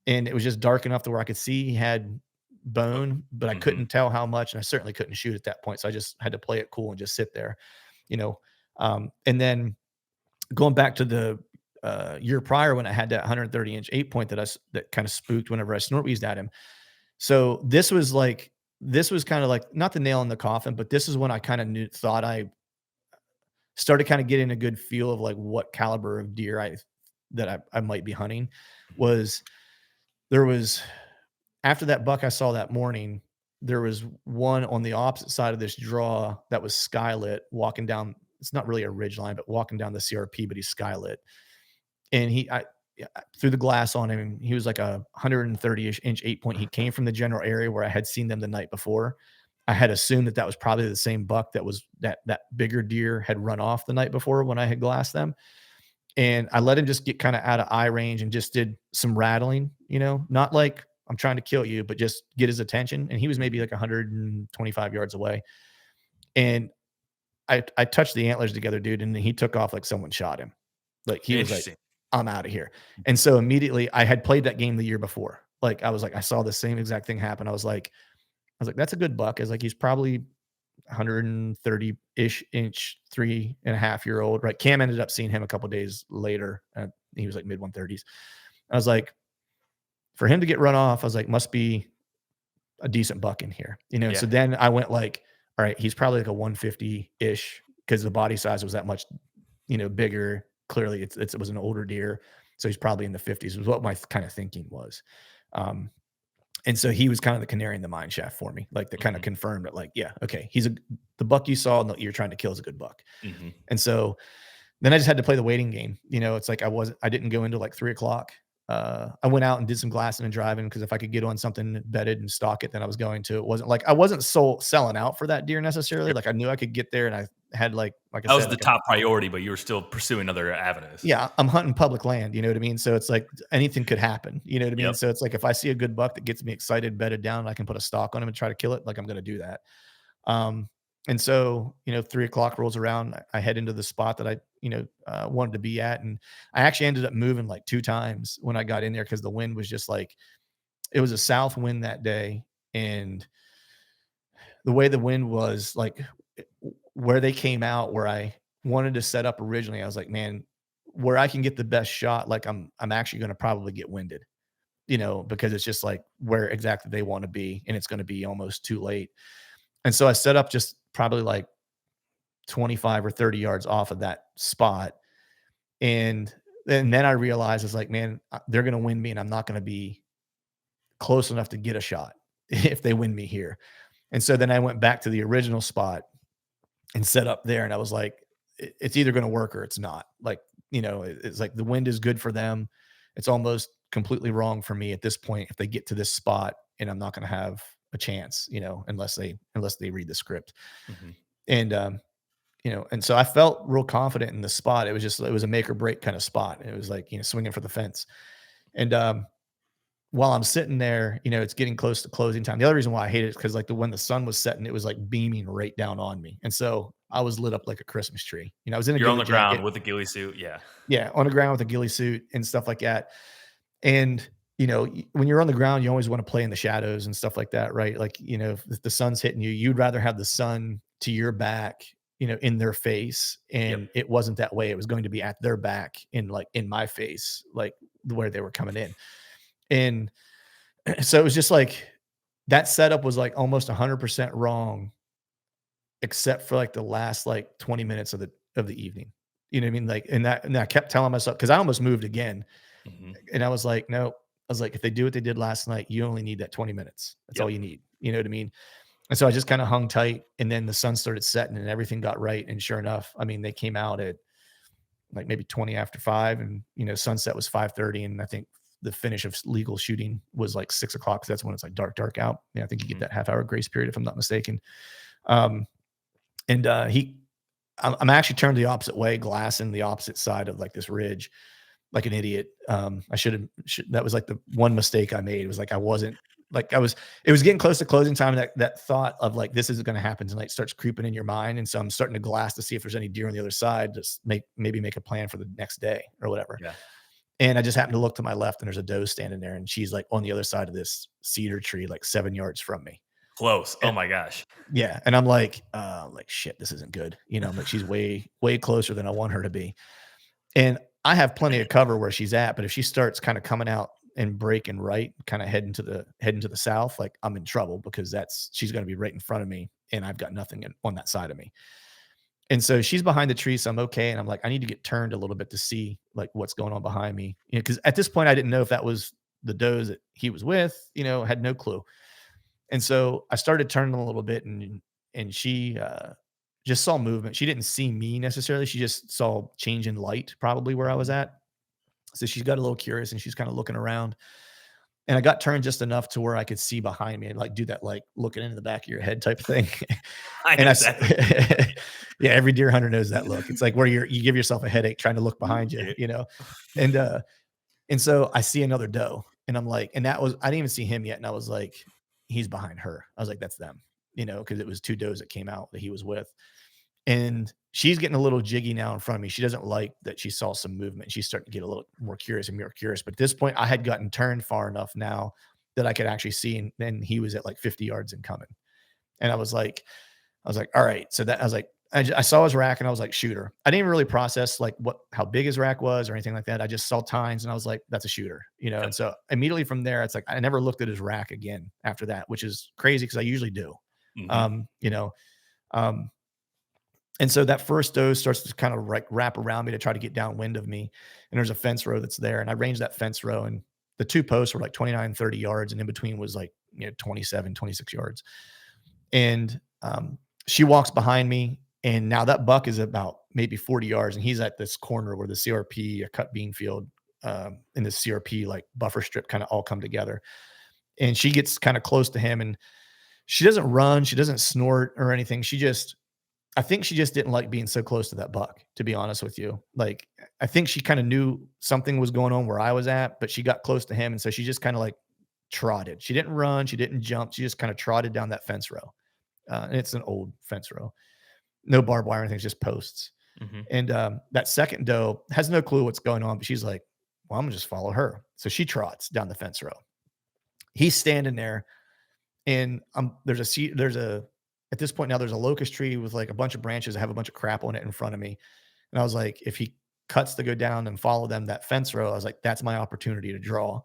and it was just dark enough to where I could see he had bone, but I Hmm. couldn't tell how much, and I certainly couldn't shoot at that point, so I just had to play it cool and just sit there, you know? And then going back to the, year prior when I had that 130-inch 8 point that kinda spooked whenever I snort wheezed at him. So, this was kinda like not the nail in the coffin, but this is when I kinda thought I started kinda getting a good feel of, like, what caliber of deer I might be hunting. Hmm. Was there was after that buck I saw that morning, there was one on the opposite side of this draw that was skylit walking down. It's not really a ridge line, but walking down the CRP, but he's skylit. And yeah, through the glass on him, he was like a 130-ish inch 8 point. He came from the general area where I had seen them the night before. I had assumed that that was probably the same buck that bigger deer had run off the night before when I had glassed them. And I let him just get kind of out of eye range and just did some rattling, not like I'm trying to kill you, but just get his attention. And he was maybe Mhm. like 125 yards away. And I touched the antlers together, dude, and he took off like someone shot him. Like he was like, Interesting. I'm out of here. And Mhm. so immediately I had played that game the year before. Like I was like, I saw the same exact thing happen. I was like, that's a good buck. I was like, he's probably 130-ish inch, 3.5-year old, right? Cam ended up seeing him a couple days later. He was like mid 130s. I was like, for him to get run off, I was like, must be a decent buck in here, And so Yeah. then I went like, all right, he's probably like a 150-ish because the body size was that much, bigger. Clearly, it was an older deer, so he's probably in the 50s. Was what my kind of thinking was. Um, and so he was kind of the canary in the mine shaft for me, like that kind of Mhm. confirmed that, like, yeah, okay, the buck you saw and that you're trying to kill is a good buck. Mhm. And so then I just had to play the waiting game. It's like I didn't go into like 3 o'clock. I went out and did some glassing and driving because if I could get on something bedded and stock it, then I was going to. It wasn't like I wasn't selling out for that deer necessarily. Sure. Like I knew I could get there, and I had like I That was said, the like top priority, but you were still pursuing other avenues. yeah, I'm hunting public land. You know what I mean? So it's like anything could happen. You know what I mean? Yep. So it's like if I see a good buck that gets me excited, bedded down, and I can put a stock on him and try to kill it. Like I'm going to do that. Um, and so, 3 o'clock rolls around. I head into the spot that I, wanted to be at. And I actually ended up moving like 2 times when I got in there because the wind was just like, it was a south wind that day. And the way the wind was like where they came out, where I wanted to set up originally, I was like, man, where I can get the best shot, like I'm actually going to probably get winded, because it's just like where exactly they want to be. And it's going to be almost too late. And so I set up just probably like 25 or 30 yards off of that spot. And then I realized it's like, man, they're going to win me and I'm not going to be close enough to get a shot if they win me here. And so then I went back to the original spot and set up there. And I was like, it's either going to work or it's not. Like, it's like the wind is good for them. It's almost completely wrong for me at this point if they get to this spot and I'm not going to have a chance, unless they read the script. Mhm. And and so I felt real confident in the spot. It was a make or break kind of spot. It was like, swinging for the fence. And while I'm sitting there, it's getting close to closing time. The other reason why I hate it is because like when the sun was setting, it was like beaming right down on me. And so I was lit up like a Christmas tree. I was in a You're on ghillie the ground jacket. with a ghillie suit. Yeah. Yeah, on the ground with a ghillie suit and stuff like that. And when you're on the ground, you always want to play in the shadows and stuff like that, right? Like, if the sun's hitting you, you'd rather have the sun to your back, in their face. Yep. And it wasn't that way. It was going to be at their back in my face, like where they were coming in. And so it was just like that setup was like almost 100% wrong, except for like the last like 20 minutes of the evening. You know what I mean? Like, and I kept telling myself because I almost moved again. Mhm. And I was like, no, I was like, if they do what they did last night, you only need that 20 minutes. That's all Yep. you need. You know what I mean? And so I just kind of hung tight and then the sun started setting and everything got right. And sure enough, I mean, they came out at like maybe 20 after 5 and, sunset was 5:30. And I think the finish of legal shooting was like 6 o'clock. 'Cause that's when it's like dark, dark out. Yeah. I think you get Mhm. that half hour grace period if I'm not mistaken. Um, and I'm actually turned the opposite way, glassing the opposite side of like this ridge like an idiot. I that was like the one mistake I made. It was like I wasn't like I was it was getting close to closing time. That thought of like this is gonna happen tonight starts creeping in your mind. And so I'm starting to glass to see if there's any deer on the other side, just maybe make a plan for the next day or whatever. Yeah. And I just happened to look to my left and there's a doe standing there and she's like on the other side of this cedar tree, like 7 yards from me. Close. Oh And my gosh. yeah, and I'm like, shit, this isn't good. I'm like, she's way, way closer than I want her to be. And I have plenty of cover where she's at, but if she starts kind of coming out and breaking right, kind of heading to the south, like I'm in trouble because she's going to be right in front of me, and I've got nothing on that side of me. And so she's behind the tree, so I'm okay. And I'm like, I need to get turned a little bit to see like what's going on behind me, because at this point I didn't know if that was the does that he was with, had no clue. And so I started turning a little bit, and she just saw movement. She didn't see me necessarily. She just saw change in light, probably where I was Mhm. at. So she's got a little curious, and she's kind of looking around. and I got turned just enough to where I could see behind me and like do that, like looking into the back of your head type thing. I And know exactly what you mean. yeah, every deer hunter knows that look. It's like where you give yourself a headache trying to look behind you, Yeah. you know? And, uh, and so I see another doe and I'm like, and that was, I didn't even see him yet. And I was like, he's behind her. I was like, that's them, cause it was two does that came out that he was with. And she's getting a little jiggy now in front of me. She doesn't like that she saw some movement. She's starting to get a little more curious and more curious. But at this point, I had gotten turned far enough now that I could actually see. And then he was at like 50 yards and coming. And I was like, all right. So that I was like, I saw his rack and I was like, shooter. I didn't even really process like how big his rack was or anything like that. I just saw tines and I was like, that's a shooter, And Yep. so immediately from there, it's like I never looked at his rack again after that, which is crazy because I usually do. Mhm. Um, you know, um, and so that first dose starts to kind of like wrap around me to try to get downwind of me. And there's a fence row that's there. And I ranged that fence row and the two posts were like 29, 30 yards. And in between was like, 27, 26 yards. And she walks behind me. And now that buck is about maybe 40 yards. And he's at this corner where the CRP, a cut bean field, and the CRP like buffer strip kind of all come together. And she gets kind of close to him and she doesn't run, she doesn't snort or anything. I think she just didn't like being so close to that buck, to be honest with you. Like, I think she kind of knew something was going on where I was at, but she got close to him. And so she just kind of like trotted. She didn't run. She didn't jump. She just kind of trotted down that fence row. And it's an old fence row. No barbed wire or anything, it's just posts. Mhm. And that second doe has no clue what's going on, but she's like, well, I'm going to just follow her. So she trots down the fence row. He's standing there and there's a seat, at this point now there's a locust tree with like a bunch of branches that have a bunch of crap on it in front of me. And I was like, if he cuts to go down and follow them that fence row, I was like, that's my opportunity to draw.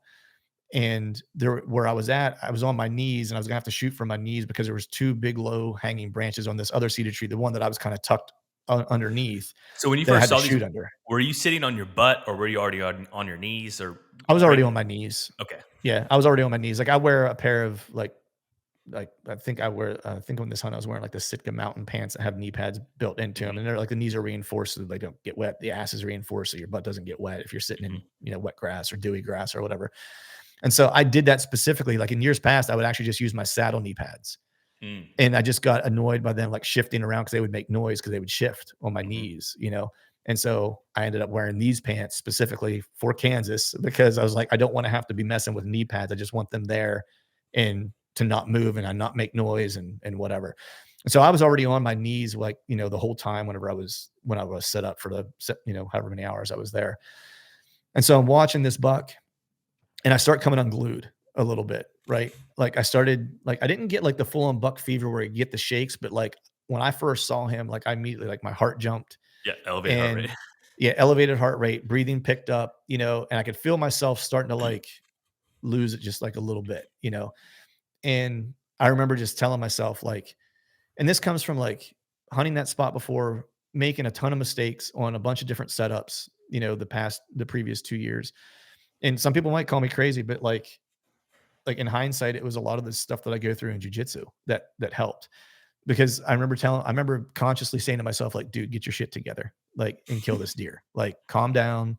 And there where I was at, I was on my knees and I was gonna have to shoot from my knees because there was two big low hanging branches on this other cedar tree, the one that I was kind of tucked underneath So when you that I first had to saw these, shoot under. were you sitting on your butt or were you already on your knees or I was already bring on my knees. okay. Yeah, I was already on my knees. Like I wear a pair of I think on this hunt I was wearing like the Sitka mountain pants that have knee pads built into them, Mhm. and they're like the knees are reinforced so they don't get wet. The ass is reinforced so your butt doesn't get wet if you're sitting in Mhm. wet grass or dewy grass or whatever. And so I did that specifically. Like in years past, I would actually just use my saddle knee pads, Mm. and I just got annoyed by them like shifting around because they would make noise because they would shift on my Mhm. knees. And so I ended up wearing these pants specifically for Kansas because I was like, I don't want to have to be messing with knee pads. I just want them there and to not move and I not make noise and whatever. And so I was already on my knees like, the whole time when I was set up for however many hours I was there. And so I'm watching this buck and I start coming unglued a little bit, right? Like I started like I didn't get like the full on buck fever where you get the shakes, but like when I first saw him, like I immediately like my heart jumped Yeah, elevated heart rate. and yeah, elevated heart rate, breathing picked up, and I could feel myself starting to like lose it just like a little bit. And I remember just telling myself like, and this comes from like hunting that spot before, making a ton of mistakes on a bunch of different setups, the previous 2 years. And some people might call me crazy, but like in hindsight, it was a lot of the stuff that I go through in jujitsu that helped because I remember consciously saying to myself, like, dude, get your shit together, like, and kill this deer. Like, calm down.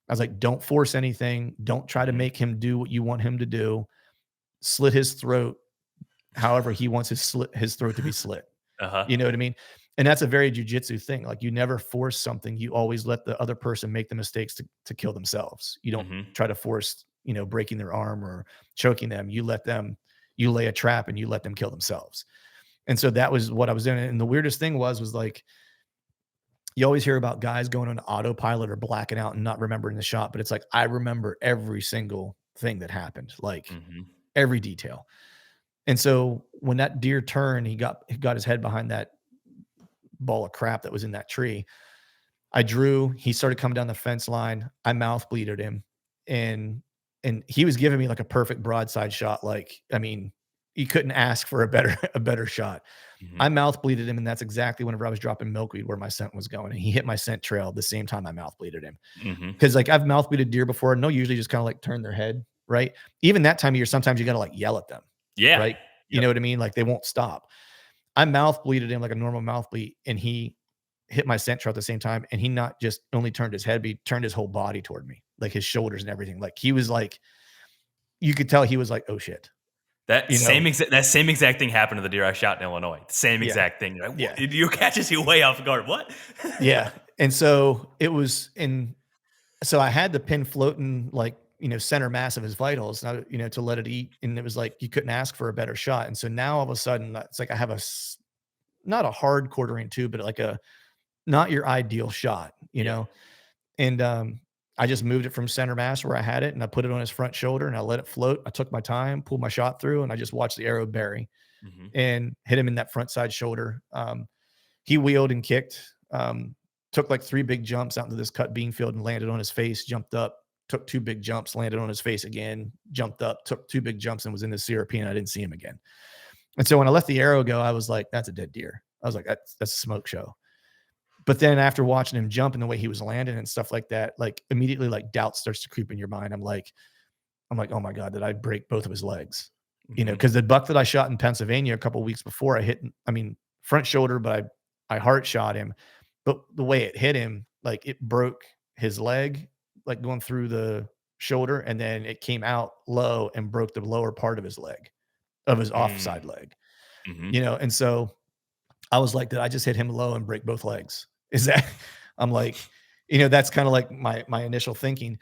I was like, don't force anything. Don't try to Mhm. make him do what you want him to do. Slit his throat however he wants his throat to be slit. Uh-huh. You know what I mean? And that's a very jujitsu thing. Like you never force something. You always let the other person make the mistakes to kill themselves. You don't Mhm. try to force, breaking their arm or choking them. You lay a trap and you let them kill themselves. And so that was what I was doing. And the weirdest thing was like you always hear about guys going on autopilot or blacking out and not remembering the shot, but it's like I remember every single thing that happened, like Mhm. every detail. And so when that deer turned, he got his head behind that ball of crap that was in that tree. I drew, he started coming down the fence line. I mouth bleeded him and he was giving me like a perfect broadside shot. Like, I mean, you couldn't ask for a better a better shot. Mhm. I mouth bleeded him, and that's exactly whenever I was dropping milkweed where my scent was going. And he hit my scent trail the same time I mouth bleeded him. Mhm. Because like I've mouth bleeded deer before, and they'll usually just kind of like turn their head, right? Even that time of year, sometimes you gotta like yell at them, Yeah. right? You Yep. know what I mean? Like they won't stop. I mouth bleeded him like a normal mouth bleed, and he hit my scent trail at the same time. And he not just only turned his head, but he turned his whole body toward me, like his shoulders and everything. Like he was like, you could tell he was like, "Oh shit," That you know? same exact thing happened to the deer I shot in Illinois. The same Yeah, exact thing. You're like, what? yeah, You catches you way off guard. What? yeah. And so it was in so I had the pin floating like, center mass of his vitals, to let it eat. And it was like, you couldn't ask for a better shot. And so now all of a sudden, it's like I have not a hard quartering tube, but like a not your ideal shot, Yeah. And I just moved it from center mass where I had it and I put it on his front shoulder and I let it float. I took my time, pulled my shot through, and I just watched the arrow bury Mhm. and hit him in that front side shoulder. He wheeled and kicked, took like 3 big jumps out into this cut bean field and landed on his face, jumped up, took 2 big jumps, landed on his face again, jumped up, took 2 big jumps and was in the CRP and I didn't see him again. And so when I let the arrow go, I was like, that's a dead deer. I was like, that's a smoke show. But then after watching him jump and the way he was landing and stuff like that, like immediately like doubt starts to creep in your mind. I'm like, oh my God, did I break both of his legs? Mhm. Because the buck that I shot in Pennsylvania a couple of weeks before front shoulder, but I heart shot him. But the way it hit him, like it broke his leg, like going through the shoulder, and then it came out low and broke the lower part of his leg, of his offside Mm. leg. Mhm. And so I was like, did I just hit him low and break both legs? Is that I'm like, that's kind of like my initial thinking.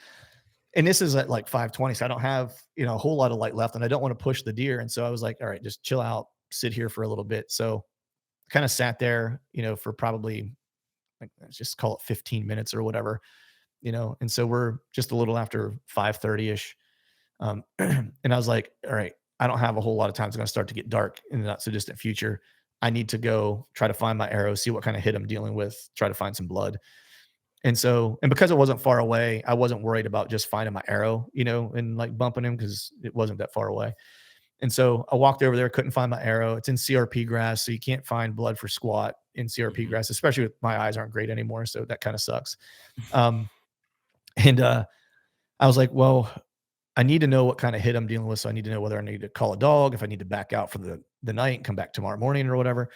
And this is at like 5:20, so I don't have, a whole lot of light left and I don't want to push the deer. And so I was like, all right, just chill out, sit here for a little bit. So kind of sat there, for probably like let's just call it 15 minutes or whatever, And so we're just a little after 5:30ish. And I was like, all right, I don't have a whole lot of time. It's going to start to get dark in the not so distant future. I need to go try to find my arrow, see what kind of hit I'm dealing with, try to find some blood. And because it wasn't far away, I wasn't worried about just finding my arrow, and like bumping him because it wasn't that far away. And so I walked over there, couldn't find my arrow. It's in CRP grass, so you can't find blood for squat in CRP Mhm. grass, especially with my eyes aren't great anymore. So that kind of sucks. Um, and I was like, well, I need to know what kind of hit I'm dealing with. So I need to know whether I need to call a dog, if I need to back out for the night and come back tomorrow morning or whatever.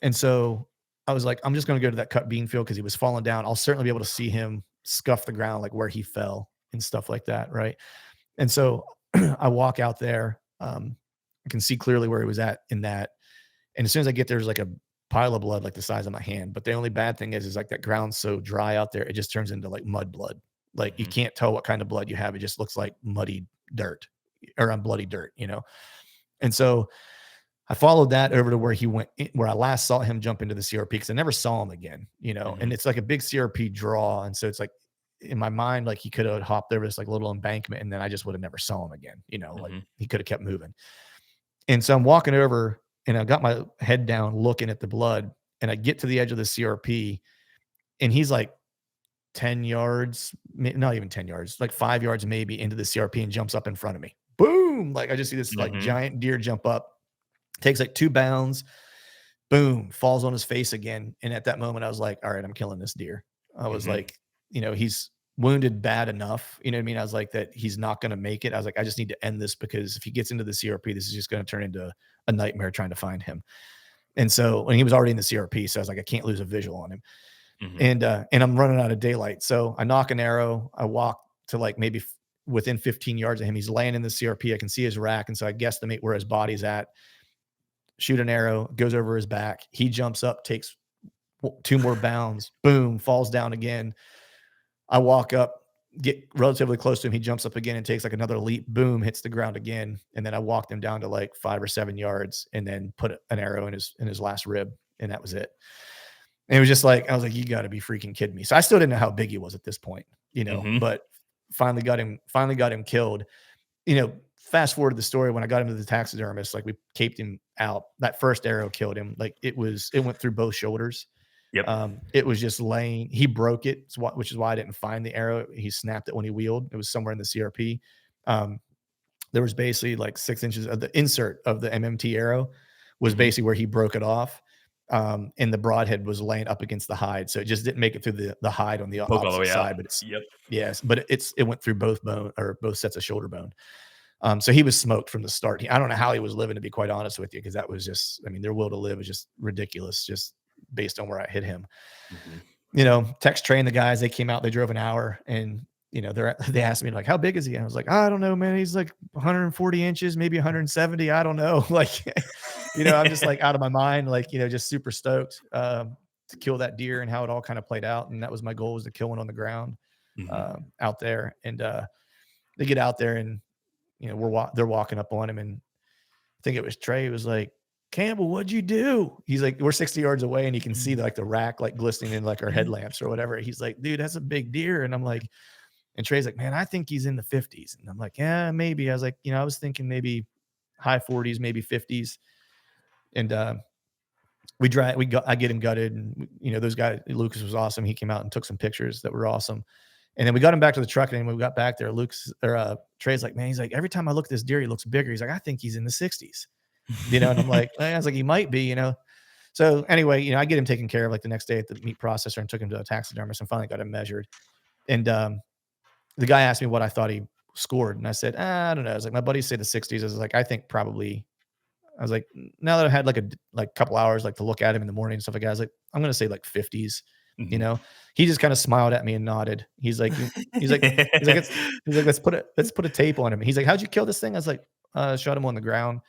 And so I was like, I'm just going to go to that cut bean field because he was falling down. I'll certainly be able to see him scuff the ground, like where he fell and stuff like that. Right. And so I walk out there. I can see clearly where he was at in that. And as soon as I get there, there's like a pile of blood, like the size of my hand. But the only bad thing is like that ground's so dry out there, it just turns into like mud blood. Like you Mhm. can't tell what kind of blood you have. It just looks like muddy dirt or bloody dirt. And so I followed that over to where he went, where I last saw him jump into the CRP because I never saw him again. And Mhm. it's like a big CRP draw. And so it's like in my mind, like he could have hopped over this like little embankment and then I just would have never saw him again. Like Mhm. he could have kept moving. And so I'm walking over and I got my head down looking at the blood and I get to the edge of the CRP and he's like 10 yards, not even 10 yards, like 5 yards maybe into the CRP and jumps up in front of me. Boom. Like I just see this like Mhm. giant deer jump up, takes like 2 bounds, boom, falls on his face again. And at that moment, I was like, all right, I'm killing this deer. I was Mhm. like, he's wounded bad enough. You know what I mean? I was like, that he's not going to make it. I was like, I just need to end this because if he gets into the CRP, this is just going to turn into a nightmare trying to find him. And so when he was already in the CRP, so I was like, I can't lose a visual on him. Mhm. And I'm running out of daylight. So I knock an arrow. I walk to like maybe within 15 yards of him. He's laying in the CRP. I can see his rack. And so I guesstimate where his body's at, shoot an arrow, goes over his back. He jumps up, takes 2 more bounds, boom, falls down again. I walk up, get relatively close to him. He jumps up again and takes like another leap, boom, hits the ground again. And then I walked him down to like 5 or 7 yards and then put an arrow in his last rib. And that was it. And it was just like, I was like, you got to be freaking kidding me. So I still didn't know how big he was at this point, Mhm. but finally got him killed. Fast forward to the story when I got him to the taxidermist, like we caped him out. That first arrow killed him. Like it went through both shoulders. Yep. It was just laying. He broke it, which is why I didn't find the arrow. He snapped it when he wheeled. It was somewhere in the CRP. Um, there was basically like 6 inches of the insert of the MMT arrow was Mhm. basically where he broke it off. And the broadhead was laying up against the hide. So it just didn't make it through the hide on the Poke all the opposite way out. side, but it's, Yep. yes, but it went through both bone or both sets of shoulder bone. So he was smoked from the start. I don't know how he was living, to be quite honest with you, because that was just, I mean, their will to live is just ridiculous, just based on where I hit him. Mhm. Text train the guys, they came out, they drove an hour and they asked me like, how big is he? And I was like, I don't know, man. He's like 140 inches, maybe 170. I don't know. Like, I'm just like out of my mind, like, just super stoked to kill that deer and how it all kind of played out. And that was my goal, was to kill one on the ground Mhm. out there. And they get out there and, they're walking up on him. And I think it was Trey was like, Campbell, what'd you do? He's like, we're 60 yards away and you can see like the rack like glistening in like our headlamps or whatever. He's like, dude, that's a big deer. And I'm like, and Trey's like, man, I think he's in the 50s. And I'm like, yeah, maybe. I was like, I was thinking maybe high 40s, maybe 50s. And I get him gutted. And, those guys, Lucas was awesome. He came out and took some pictures that were awesome. And then we got him back to the truck. And when we got back there, Trey's like, man, he's like, every time I look at this deer, he looks bigger. He's like, I think he's in the 60s, and I'm like, I was like, he might be, So anyway, I get him taken care of like the next day at the meat processor and took him to a taxidermist and finally got him measured. And the guy asked me what I thought he scored. And I said, I don't know. I was like, my buddies say the 60s. I was like, I think probably, I was like, now that I had like couple hours like to look at him in the morning and stuff like that, I was like, I'm going to say like 50s, you Mhm. know? He just kind of smiled at me and nodded. He's like, let's put a tape on him. He's like, how'd you kill this thing? I was like, shot him on the ground.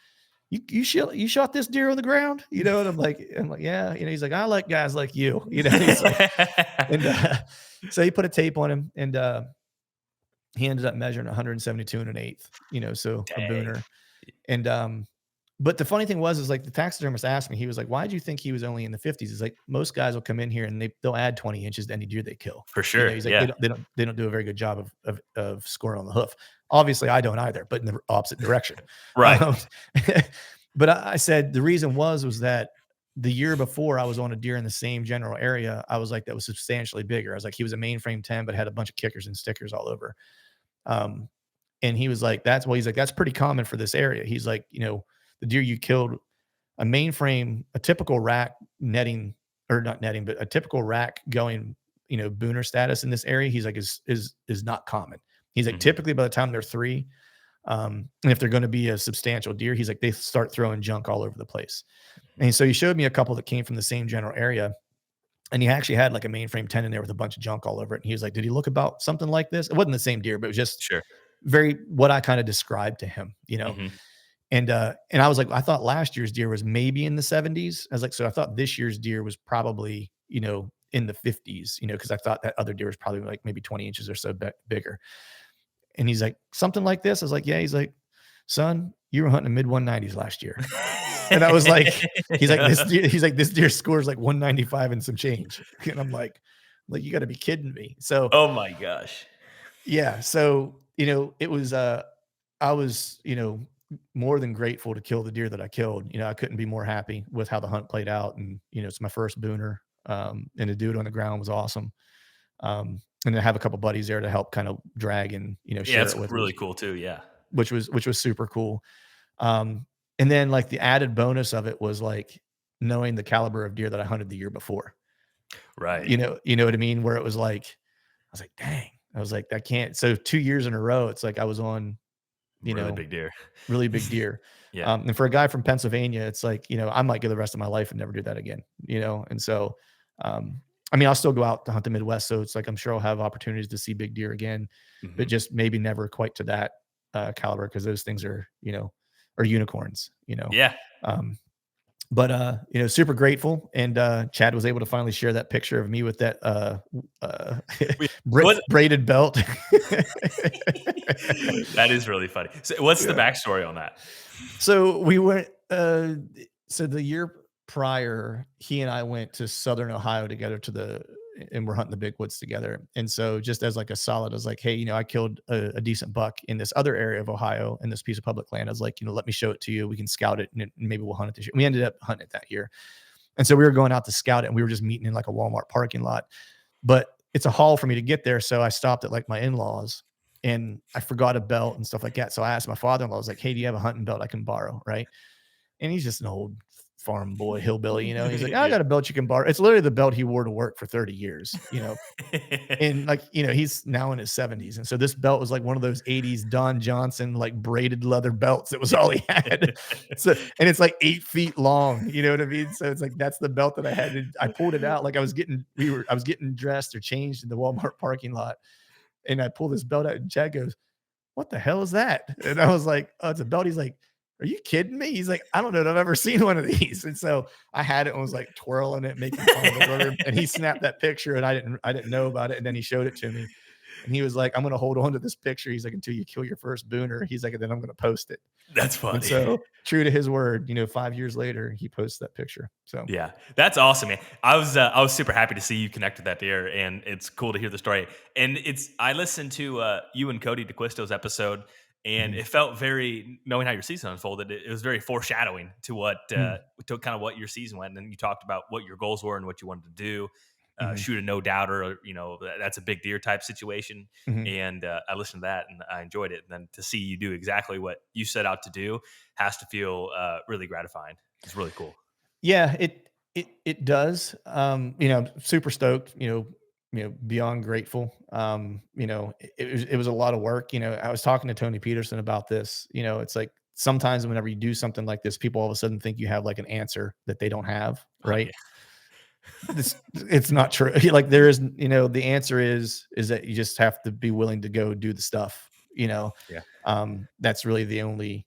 You shot this deer on the ground, And I'm like, yeah, he's like, I like guys like you, He's like, and so he put a tape on him, and he ended up measuring 172 and an eighth, so a Dang. Booner. And but the funny thing is like the taxidermist asked me, he was like, why'd you think he was only in the 50s? He's like, most guys will come in here and they'll add 20 inches to any deer they kill. For sure, He's like, yeah. they don't do a very good job of scoring on the hoof. Obviously, I don't either, but in the opposite direction. Right. Um, but I said the reason was that the year before I was on a deer in the same general area, I was like, that was substantially bigger. I was like, he was a mainframe 10, but had a bunch of kickers and stickers all over. Um, and he was like, he's like, that's pretty common for this area. He's like, the deer you killed, a mainframe, a typical rack netting, or not netting, but a typical rack going, Booner status in this area, he's like, is not common. He's like, Mhm. typically by the time they're 3, and if they're going to be a substantial deer, he's like, they start throwing junk all over the place. And so he showed me a couple that came from the same general area. And he actually had like a mainframe 10 in there with a bunch of junk all over it. And he was like, did he look about something like this? It wasn't the same deer, but it was just Sure. very what I kind of described to him. Mhm. And I was like, I thought last year's deer was maybe in the 70s. I was like, so I thought this year's deer was probably, in the 50s, because I thought that other deer was probably like maybe 20 inches or so bigger. And he's like, something like this. I was like, yeah. He's like, son, you were hunting mid 190s last year. And I was like, this deer scores like 195 and some change. And I'm like, you got to be kidding me. So Oh my gosh. yeah. So, it was, I was, more than grateful to kill the deer that I killed. I couldn't be more happy with how the hunt played out. And, it's my first Booner. And to do it on the ground was awesome. And to have a couple buddies there to help kind of drag and, Yeah, share it's it with really cool too, yeah. which was super cool. And then like the added bonus of it was like knowing the caliber of deer that I hunted the year before. Right. You know what I mean? Where it was like, I was like, dang, I was like, that can't. So 2 years in a row, it's like I was on, you Really know, big deer. really big deer. Yeah. And for a guy from Pennsylvania, it's like, I might go the rest of my life and never do that again. And so, I mean, I'll still go out to hunt the Midwest. So it's like, I'm sure I'll have opportunities to see big deer again, but Mhm. just maybe never quite to that caliber. Cause those things are unicorns. Yeah. Um, but super grateful. And Chad was able to finally share that picture of me with that uh, Wait, what braided belt. that is really funny. So what's the Yeah. backstory on that? So we went. So the year prior, he and I went to Southern Ohio together and we're hunting the big woods together. And so just as like a solid, I was like, hey, I killed a decent buck in this other area of Ohio in this piece of public land. I was like, let me show it to you. We can scout it and maybe we'll hunt it this year. We ended up hunting it that year. And so we were going out to scout it and we were just meeting in like a Walmart parking lot. But it's a haul for me to get there. So I stopped at like my in-laws and I forgot a belt and stuff like that. So I asked my father-in-law, I was like, hey, do you have a hunting belt I can borrow? Right. And he's just an old farm boy, hillbilly. He's like, I Yeah. got a belt you can borrow. It's literally the belt he wore to work for 30 years. And like, he's now in his 70s. And so this belt was like one of those 80s Don Johnson, like braided leather belts. That was all he had. So, and it's like 8 feet long. You know what I mean? So it's like, that's the belt that I had. I pulled it out. Like I was getting dressed or changed in the Walmart parking lot. And I pull this belt out, and Chad goes, "What the hell is that?" And I was like, "Oh, it's a belt." He's like, "Are you kidding me?" He's like, "I don't know that I've ever seen one of these." And so I had it and was like twirling it, making fun of my brother. And he snapped that picture, and I didn't know about it. And then he showed it to me, and he was like, "I'm gonna hold on to this picture." He's like, "Until you kill your first booner." He's like, "And then I'm gonna post it." That's And funny. so, true to his word, 5 years later, he posts that picture. So, Yeah, that's awesome, man. I was super happy to see you connect with that deer, and it's cool to hear the story. And I listened to you and Cody DeQuisto's episode, and mhm, it felt very, knowing how your season unfolded. It was very foreshadowing to mm, kind of what your season went. And then you talked about what your goals were and what you wanted to do. mhm, Shoot a no doubter, or that's a big deer type situation. mhm. And I listened to that and I enjoyed it. And then to see you do exactly what you set out to do has to feel really gratifying. It's really cool. Yeah, it does. I'm super stoked, beyond grateful. It was a lot of work. I was talking to Tony Peterson about this. It's like sometimes whenever you do something like this, people all of a sudden think you have like an answer that they don't have, Oh right? yeah. It's not true. Like there is, the answer is that you just have to be willing to go do the stuff. Yeah. That's really the only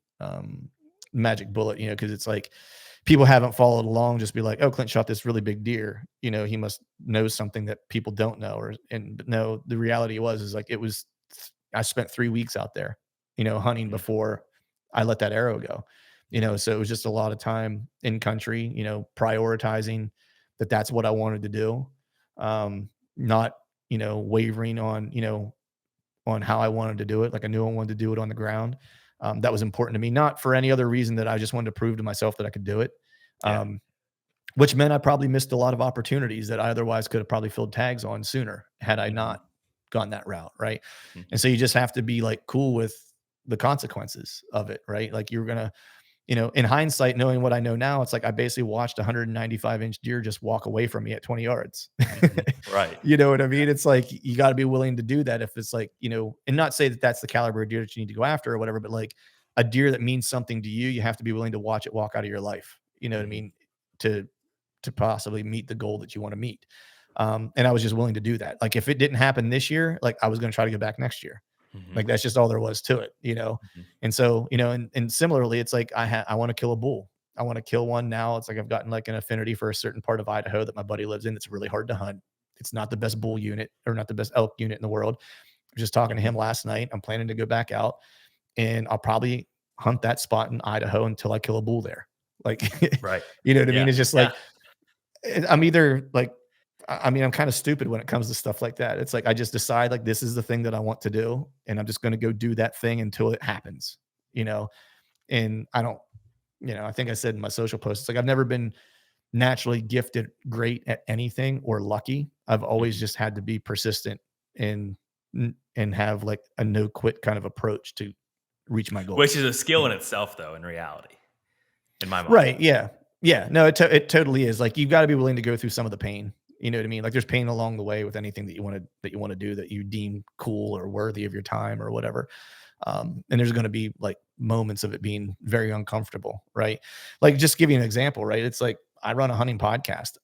magic bullet, because it's like people haven't followed along, just be like, oh, Clint shot this really big deer. He must know something that people don't know. But no, the reality is like I spent 3 weeks out there, hunting Mhm, before I let that arrow go. mhm. So it was just a lot of time in country, prioritizing that's what I wanted to do. Not, wavering on how I wanted to do it. Like I knew I wanted to do it on the ground. That was important to me, not for any other reason that I just wanted to prove to myself that I could do it. Yeah. Um, which meant I probably missed a lot of opportunities that I otherwise could have probably filled tags on sooner had I Mhm, not gone that route. Right. And mhm. so you just have to be like cool with the consequences of it. Right. Like you're going to, in hindsight, knowing what I know now, it's like I basically watched a 195-inch deer just walk away from me at 20 yards. Mhm. Right. You know what I mean? It's like you got to be willing to do that if it's like, and not say that that's the caliber of deer that you need to go after or whatever, but like a deer that means something to you, you have to be willing to watch it walk out of your life. You know what I Mhm, mean? To possibly meet the goal that you want to meet. And I was just willing to do that. Like if it didn't happen this year, like I was going to try to go back next year. mhm, Like that's just all there was to it. mhm. And so, and similarly, it's like I want to kill a bull. I want to kill one now. It's like I've gotten like an affinity for a certain part of Idaho that my buddy lives in. It's really hard to hunt. It's not the best bull unit or not the best elk unit in the world. I was just talking to him last night. I'm planning to go back out and I'll probably hunt that spot in Idaho until I kill a bull there. Like, Right. you know what I Yeah. mean? It's just Yeah. like I'm either like, I mean, I'm kind of stupid when it comes to stuff like that. It's like I just decide like this is the thing that I want to do, and I'm just going to go do that thing until it happens, you know. And I don't, I think I said in my social post, it's like I've never been naturally gifted great at anything or lucky. I've always Mhm. just had to be persistent and and have like a no quit kind of approach to reach my Which goals. is a skill You in know? itself, though, in reality, in my mind. Right. Yeah. Yeah. No, it totally is. Like you've got to be willing to go through some of the pain. You know what I mean? Like there's pain along the way with anything that you want to do that you deem cool or worthy of your time or whatever. And there's going to be like moments of it being very uncomfortable, right? Like just give you an example, right? It's like I run a hunting podcast.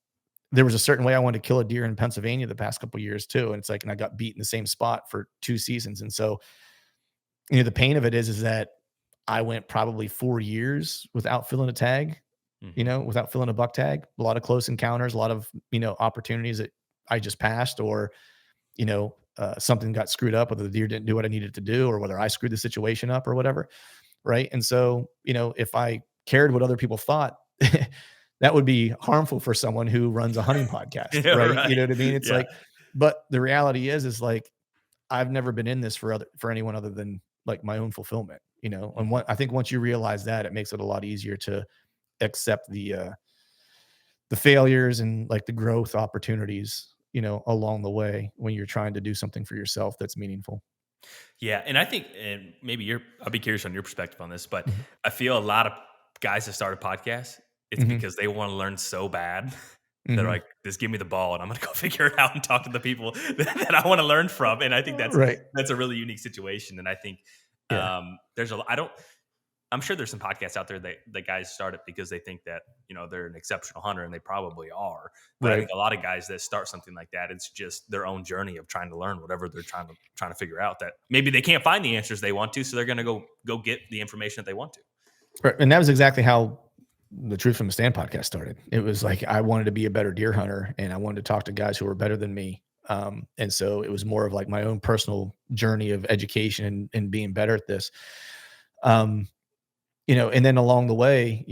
There was a certain way I wanted to kill a deer in Pennsylvania the past couple of years too, and it's like, and I got beat in the same spot for 2 seasons, and so the pain of it is that I went probably 4 years without filling a tag, Mhm. without filling a buck tag. A lot of close encounters, a lot of opportunities that I just passed, or something got screwed up, whether the deer didn't do what I needed to do, or whether I screwed the situation up, or whatever. Right. And so, if I cared what other people thought, that would be harmful for someone who runs a hunting podcast. Yeah, Right. You right. know what I mean? It's Yeah. like, but the reality is like, I've never been in this for anyone other than like my own fulfillment, and Mhm. I think once you realize that, it makes it a lot easier to accept the failures and like the growth opportunities, along the way when you're trying to do something for yourself that's meaningful. Yeah, and I think, and maybe I'll be curious on your perspective on this, but Mhm. I feel a lot of guys that start a podcast, it's Mhm. because they want to learn so bad. They're Mhm. like, just give me the ball and I'm gonna go figure it out and talk to the people that I want to learn from. And I think Right. that's a really unique situation. And I think Yeah. there's I don't I'm sure there's some podcasts out there that guys start it because they think that, they're an exceptional hunter, and they probably are. But I Right. think a lot of guys that start something like that, it's just their own journey of trying to learn whatever they're trying to figure out, that maybe they can't find the answers they want to, so they're going to go get the information that they want to. Right, and that was exactly how the Truth from a Stand podcast started. It was like I wanted to be a better deer hunter, and I wanted to talk to guys who were better than me. And so it was more of like my own personal journey of education and being better at this. Um, and then along the way,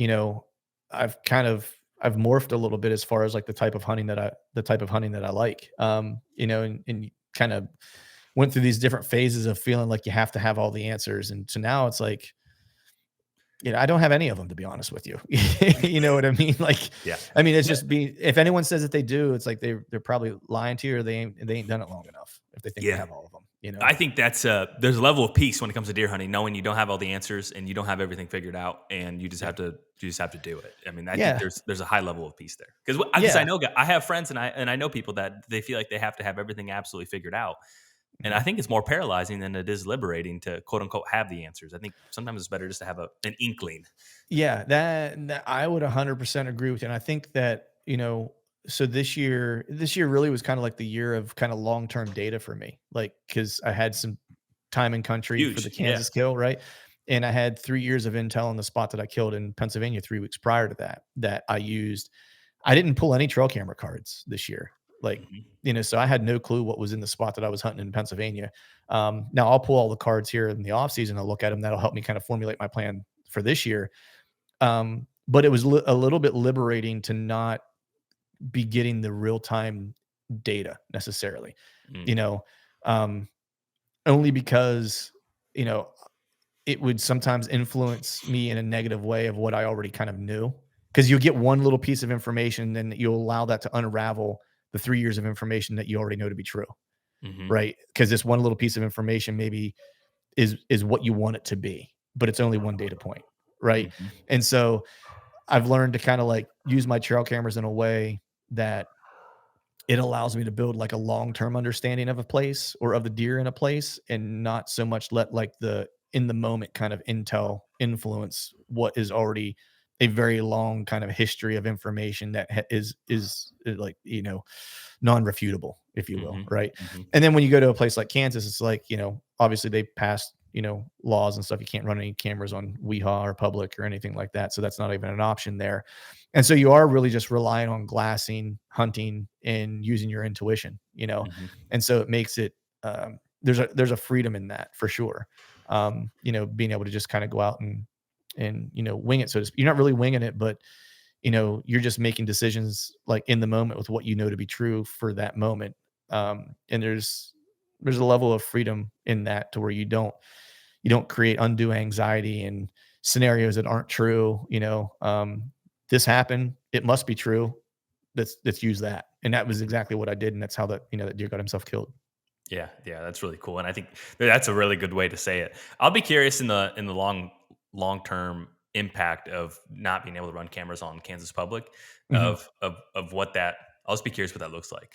I've morphed a little bit as far as like the type of hunting that I like. And kind of went through these different phases of feeling like you have to have all the answers. And so now it's like, I don't have any of them, to be honest with you. You know what I mean? Like, Yeah. I mean, it's just if anyone says that they do, it's like they're probably lying to you, or they ain't done it long enough if they think they Yeah. have all of them. I think that's there's a level of peace when it comes to deer hunting, knowing you don't have all the answers and you don't have everything figured out, and Yeah. you just have to do it. I mean, I think Yeah. there's a high level of peace there, because I Yeah. know I have friends, and I know people that they feel like they have to have everything absolutely figured out, and I Mhm. think it's more paralyzing than it is liberating to quote unquote have the answers. I think sometimes it's better just to have an inkling. Yeah, that I would 100% agree with you, and I think that, so this year really was kinda like the year of kinda long-term data for me, like, because I had some time in country for the Huge, yeah. Kansas kill, right? And I had 3 years of intel on the spot that I killed in Pennsylvania 3 weeks prior to that I used. I didn't pull any trail camera cards this year, like, Hmm. so I had no clue what was in the spot that I was hunting in Pennsylvania. Now I'll pull all the cards here in the off season, I'll look at them, that'll help me kind of formulate my plan for this year. But it was a little bit liberating to not be getting the real time data necessarily, you Mm. know, um, only because, you know, it would sometimes influence me in a negative way of what I already kind of knew. Cause you get one little piece of information, then you'll allow that to unravel the 3 years of information that you already know to be true. Hmm. Right. Cause this one little piece of information maybe is what you want it to be, but it's only one data point. Right. Hmm. And so I've learned to kind of like use my trail cameras in a way that it allows me to build like a long-term understanding of a place or of the deer in a place, and not so much let like the in the moment kind of intel influence what is already a very long kind of history of information that is like, non-refutable, if you will, Hmm. right? Hmm. And then when you go to a place like Kansas, it's like, obviously they passed, laws and stuff. You can't run any cameras on WeHa or public or anything like that. So that's not even an option there. And so you are really just relying on glassing, hunting, and using your intuition, Hmm. and so it makes it, there's a freedom in that for sure. Being able to just kind of go out and wing it. So to speak. You're not really winging it, but you're just making decisions like in the moment with what you know to be true for that moment. And there's a level of freedom in that to where you don't create undue anxiety and scenarios that aren't true. This happened, it must be true. Let's use that. And that was exactly what I did. And that's how that deer got himself killed. Yeah, yeah, that's really cool, and I think that's a really good way to say it. I'll be curious in the long term impact of not being able to run cameras on Kansas public, Mhm. of what that. I'll just be curious what that looks like.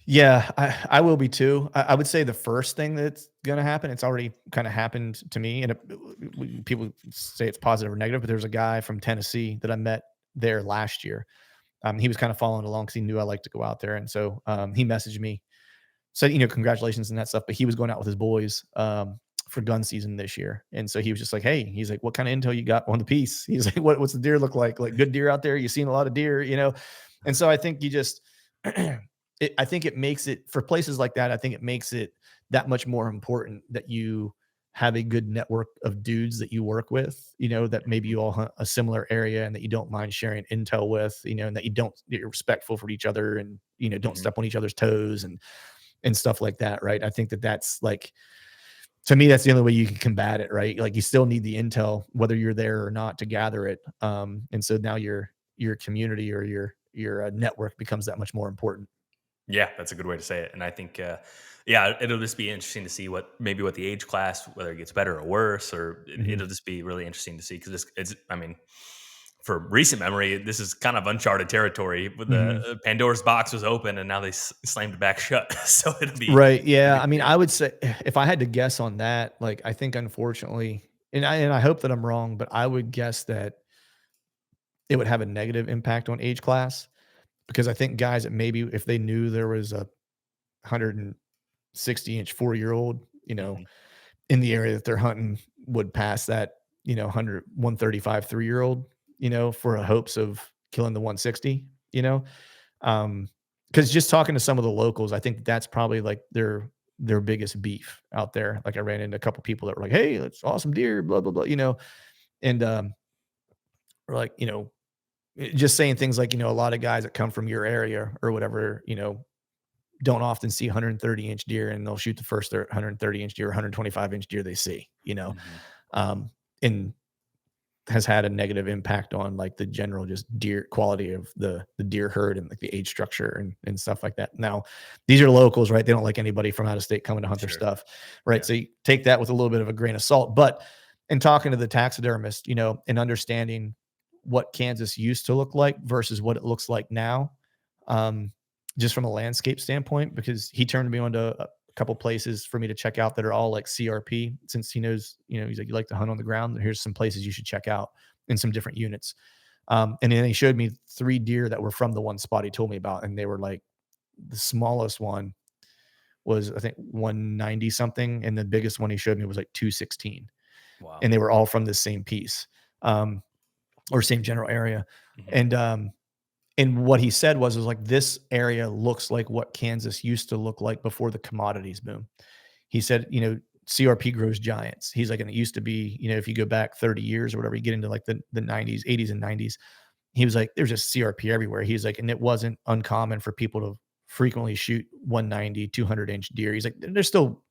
Yeah, I will be too. I would say the first thing that's gonna happen, it's already kind of happened to me, and people say it's positive or negative, but there's a guy from Tennessee that I met there last year. He was kind of following along because he knew I like to go out there, and so he messaged me, said, congratulations and that stuff. But he was going out with his boys for gun season this year, and so he was just like, hey, he's like, what kind of intel you got on the piece? He's like, what's the deer look like? Like good deer out there? You seen a lot of deer? And so I think you just I think it makes it for places like that. I think it makes it that much more important that you have a good network of dudes that you work with, that maybe you all hunt a similar area and that you don't mind sharing intel with, and that you're respectful for each other and, don't Mhm. step on each other's toes and stuff like that. Right. I think that that's like, to me, that's the only way you can combat it. Right. Like you still need the intel, whether you're there or not, to gather it. And so now your community or your network becomes that much more important. Yeah, that's a good way to say it. And I think, yeah, it'll just be interesting to see what the age class, whether it gets better or worse, or Mhm. it'll just be really interesting to see, because I mean, for recent memory, this is kind of uncharted territory. With the Mhm. Pandora's box was open, and now they slammed it back shut. So Right, it'll yeah, be I mean, curious. I would say if I had to guess on that, like, I think unfortunately, and I hope that I'm wrong, but I would guess that it would have a negative impact on age class because I think guys that maybe if they knew there was a 160-inch 4-year-old, Mhm. in the area that they're hunting would pass that, 135 3-year-old, for a hopes of killing the 160, Um, because just talking to some of the locals, I think that's probably like their biggest beef out there. Like I ran into a couple people that were like, "Hey, that's awesome deer, blah blah blah," and or like, just saying things like, a lot of guys that come from your area or whatever, don't often see 130-inch deer and they'll shoot the first 130-inch deer, 125-inch deer they see, Mhm. um, and has had a negative impact on like the general just deer quality of the deer herd and like the age structure and stuff like that. Now, these are locals, right? They don't like anybody from out of state coming to hunt their Sure. stuff, right? Yeah. So you take that with a little bit of a grain of salt. But in talking to the taxidermist, and understanding what Kansas used to look like versus what it looks like now, um, just from a landscape standpoint, because he turned me on to a couple places for me to check out that are all like CRP, since he knows, he's like, you like to hunt on the ground. Here's some places you should check out in some different units. And then he showed me 3 deer that were from the one spot he told me about. And they were like, the smallest one was, I think, 190 something. And the biggest one he showed me was like 216. Wow. And they were all from the same piece, or same general area. Mhm. And, what he said was like, this area looks like what Kansas used to look like before the commodities boom. He said, CRP grows giants. He's like, and it used to be, if you go back 30 years or whatever, you get into like the 90s, 80s and 90s. He was like, there's just CRP everywhere. He's like, and it wasn't uncommon for people to frequently shoot 190, 200-inch deer. He's like, there's still,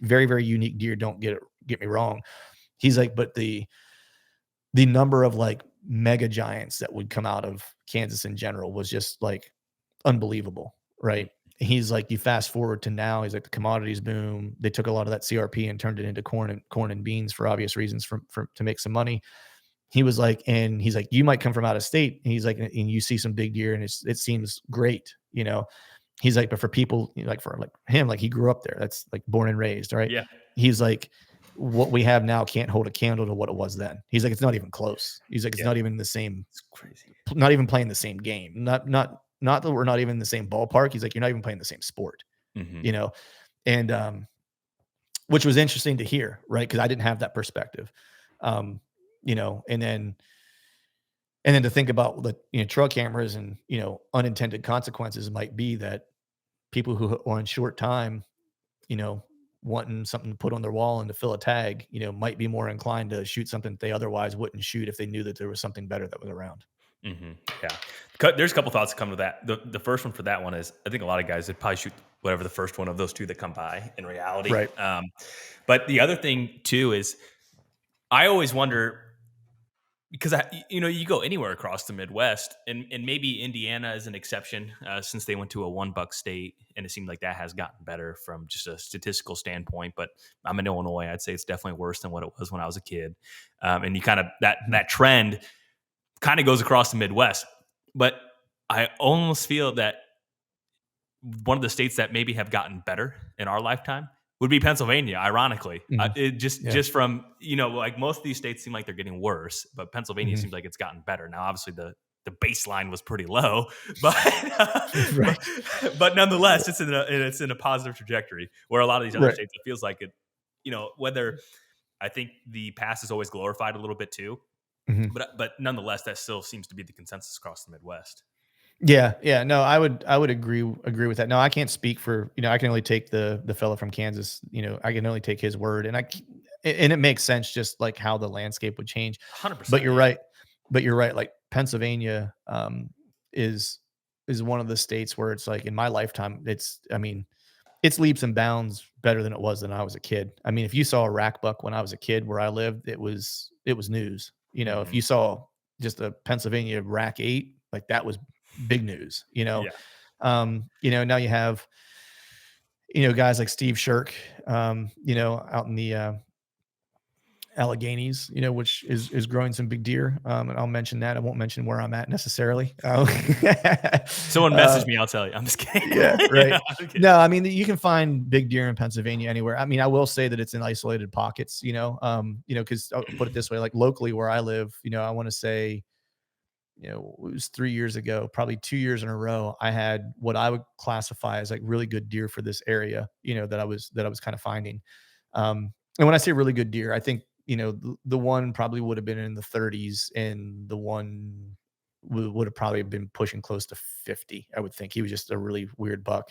very, very unique deer. Don't get me wrong. He's like, but the number of like mega giants that would come out of Kansas in general was just like unbelievable, Mm. right? He's like, you fast forward to now, he's like, the commodities boom. They took a lot of that CRP and turned it into corn and beans for obvious reasons, for to make some money. He was like, and he's like, you might come from out of state, and he's like, and you see some big deer, and it seems great, He's like, but for people like for like him, like he grew up there. That's like born and raised, right? Yeah. He's like, what we have now can't hold a candle to what it was then. He's like, it's not even close. He's like, it's Yeah. not even the same, It's crazy. not even playing the same game. Not that we're not even in the same ballpark. He's like, you're not even playing the same sport, Mhm. you know? And which was interesting to hear, right? Because I didn't have that perspective. Um, and then to think about the trail cameras and unintended consequences might be that people who are on short time, you know, wanting something to put on their wall and to fill a tag, might be more inclined to shoot something that they otherwise wouldn't shoot if they knew that there was something better that was around. Mhm. Yeah. There's a couple thoughts that come to that. The first one for that one is I think a lot of guys would probably shoot whatever the first one of those two that come by in reality. Right. But the other thing too is I always wonder because you go anywhere across the Midwest, and maybe Indiana is an exception since they went to a $1 state, and it seemed like that has gotten better from just a statistical standpoint. But I'm in Illinois, I'd say it's definitely worse than what it was when I was a kid, and you kind of Mhm. that trend kind of goes across the Midwest. But I almost feel that one of the states that maybe have gotten better in our lifetime would be Pennsylvania. Ironically, Mhm. it just Yeah. just from like most of these states seem like they're getting worse, but Pennsylvania Mhm. seems like it's gotten better. Now, obviously the baseline was pretty low, but but, Right. but nonetheless, it's in a positive trajectory. Where a lot of these other Right. states, it feels like it. Whether I think the past is always glorified a little bit too, Mhm. but nonetheless, that still seems to be the consensus across the Midwest. Yeah, yeah. No, I would agree with that. No, I can't speak for, I can only take the fellow from Kansas, I can only take his word, and it makes sense just like how the landscape would change. But 100%, you're yeah. right. But you're right. Like Pennsylvania is is one of the states where it's like in my lifetime, I mean, it's leaps and bounds better than it was when I was a kid. I mean, if you saw a rack buck when I was a kid where I lived, it was news. If Hmm. you saw just a Pennsylvania rack 8, like that was big news. Yeah. Now you have guys like Steve Shirk, out in the Alleghenies, which is growing some big deer. And I'll mention that. I won't mention where I'm at necessarily. Someone Uh, message me, I'll tell you. I'm just kidding. yeah, Yeah, right. I'm kidding. No, I mean you can find big deer in Pennsylvania anywhere. I mean, I will say that it's in isolated pockets. Because I'll put it this way, like locally where I live, I want to say, it was 3 years ago, probably 2 years in a row, I had what I would classify as like really good deer for this area, that I was kind of finding. And when I say really good deer, I think, the one probably would have been in the 30s and the one would have probably been pushing close to 50. I would think he was just a really weird buck.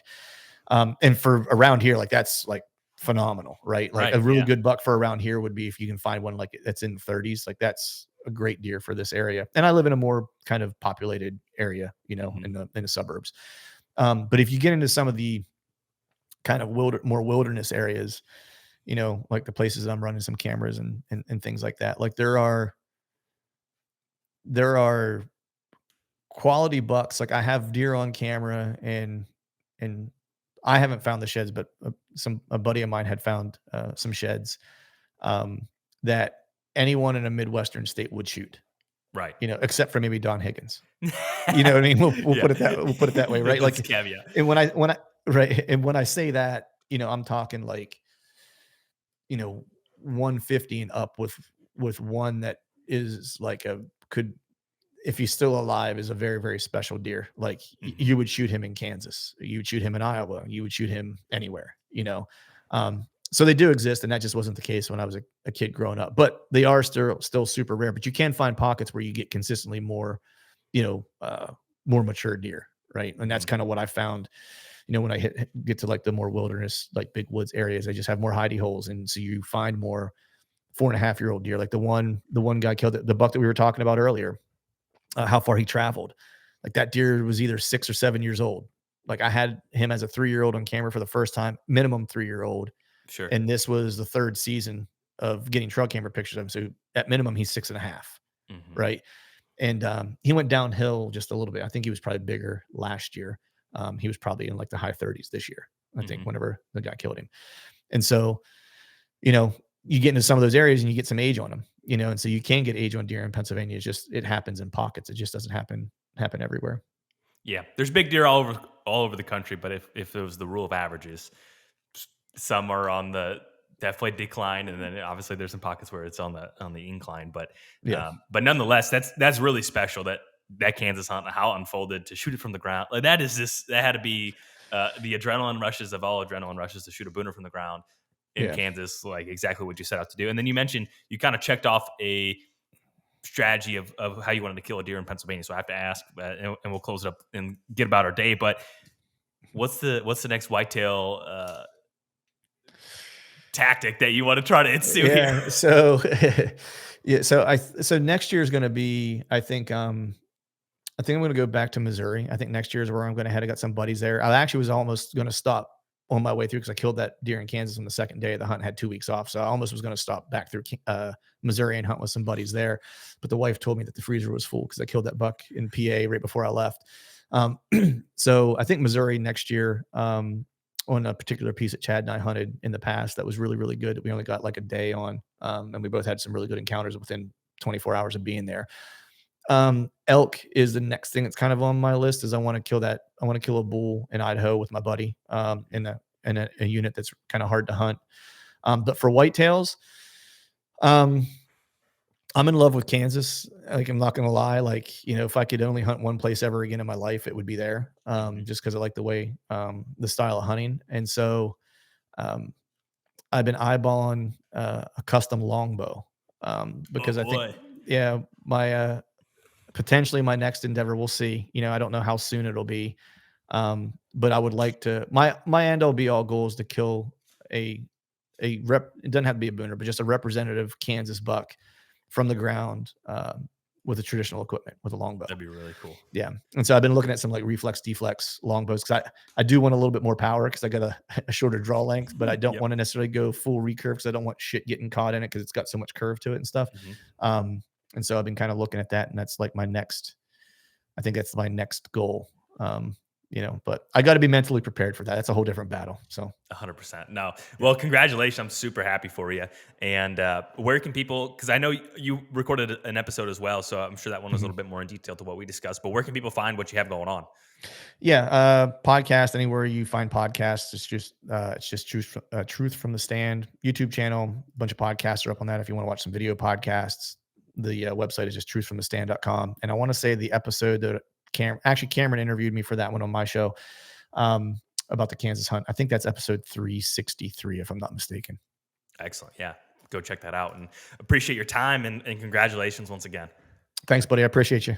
And for around here, like that's like phenomenal, right? Like Right. a really Yeah. good buck for around here would be if you can find one like that's in the 30s, like that's a great deer for this area. And I live in a more kind of populated area, Mhm. in the suburbs. But if you get into some of the kind of more wilderness areas, like the places I'm running some cameras and things like that, like there are quality bucks. Like I have deer on camera and I haven't found the sheds, but a buddy of mine had found some sheds um, that anyone in a Midwestern state would shoot, Right. except for maybe Don Higgins. You know what I mean? We'll Yeah. put it that way, right? That's a Like, caveat. and when I right, and when I say that, I'm talking like, you know, 150 and up with one that is like a could if he's still alive is a very very special deer. Like Mhm. you would shoot him in Kansas, you would shoot him in Iowa, you would shoot him anywhere. So they do exist, and that just wasn't the case when I was a kid growing up. But they are still super rare. But you can find pockets where you get consistently more, you know, uh, more mature deer, right? And that's Mhm. kind of what I found. When I get to like the more wilderness, like big woods areas, I just have more hidey holes, and so you find more 4.5-year-old deer, like the one guy killed the buck that we were talking about earlier. How far he traveled, like that deer was either 6 or 7 years old. Like I had him as a 3-year-old on camera for the first time, minimum 3-year-old, Sure. and this was the third season of getting trail camera pictures of him. So at minimum, he's 6.5, Mhm. right? And he went downhill just a little bit. I think he was probably bigger last year. He was probably in like the high 30s this year, I think, Mhm. whenever the guy killed him. And so, you know, you get into some of those areas and you get some age on them, and so you can get age on deer in Pennsylvania. It's just it happens in pockets. It just doesn't happen everywhere. Yeah. There's big deer all over the country, but if it was the rule of averages, some are on the definitely decline, and then obviously there's some pockets where it's on the incline. Yeah. But nonetheless, that's really special that Kansas hunt, how it unfolded to shoot it from the ground. Like that had to be the adrenaline rushes of all adrenaline rushes to shoot a booner from the ground in Yeah. Kansas, like exactly what you set out to do. And then you mentioned you kind of checked off a strategy of how you wanted to kill a deer in Pennsylvania. So I have to ask, and we'll close it up and get about our day. But what's the next whitetail tactic that you want to try to ensue here? Yeah. So yeah, so next year is gonna be, I think I'm gonna go back to Missouri. I think next year is where I'm gonna head. I got some buddies there. I actually was almost gonna stop on my way through because I killed that deer in Kansas on the second day of the hunt, and had 2 weeks off. So I almost was gonna stop back through Missouri and hunt with some buddies there. But the wife told me that the freezer was full because I killed that buck in PA right before I left. Um, so I think Missouri next year, on a particular piece that Chad and I hunted in the past that was really, really good. We only got like a day on, and we both had some really good encounters within 24 hours of being there. Elk is the next thing that's kind of on my list. Is I want to kill a bull in Idaho with my buddy, in a unit that's kind of hard to hunt. But for whitetails, um, I'm in love with Kansas. Like I'm not gonna lie. Like if I could only hunt one place ever again in my life, it would be there. Mhm. Just because I like the way, the style of hunting, and so um, I've been eyeballing a custom longbow, Oh because I think, boy. yeah, my potentially my next endeavor. We'll see. I don't know how soon it'll be, but I would like to. My end all be all goal is to kill a a rep. It doesn't have to be a booner, but just a representative Kansas buck from the ground, with the traditional equipment with a longbow. That'd be really cool. Yeah, and so I've been looking at some like reflex deflex longbows because I do want a little bit more power because I got a shorter draw length, but I don't Yep. want to necessarily go full recurve because I don't want shit getting caught in it because it's got so much curve to it and stuff. Mhm. Um, and so I've been kind of looking at that, and that's like my next. I think that's my next goal. Um, but I got to be mentally prepared for that. That's a whole different battle. So 100%. No. yeah. Well, congratulations. I'm super happy for you. And where can people, because I know you recorded an episode as well, so I'm sure that one was a Mhm. little bit more in detail to what we discussed, but where can people find what you have going on? Yeah, podcast anywhere you find podcasts. It's just truth from the stand. YouTube channel, a bunch of podcasts are up on that. If you want to watch some video podcasts, the website is just truthfromthestand.com. And I want to say the episode that Cameron interviewed me for that one on my show, about the Kansas hunt. I think that's episode 363, if I'm not mistaken. Excellent. Yeah. Go check that out and appreciate your time and congratulations once again. Thanks, buddy. I appreciate you.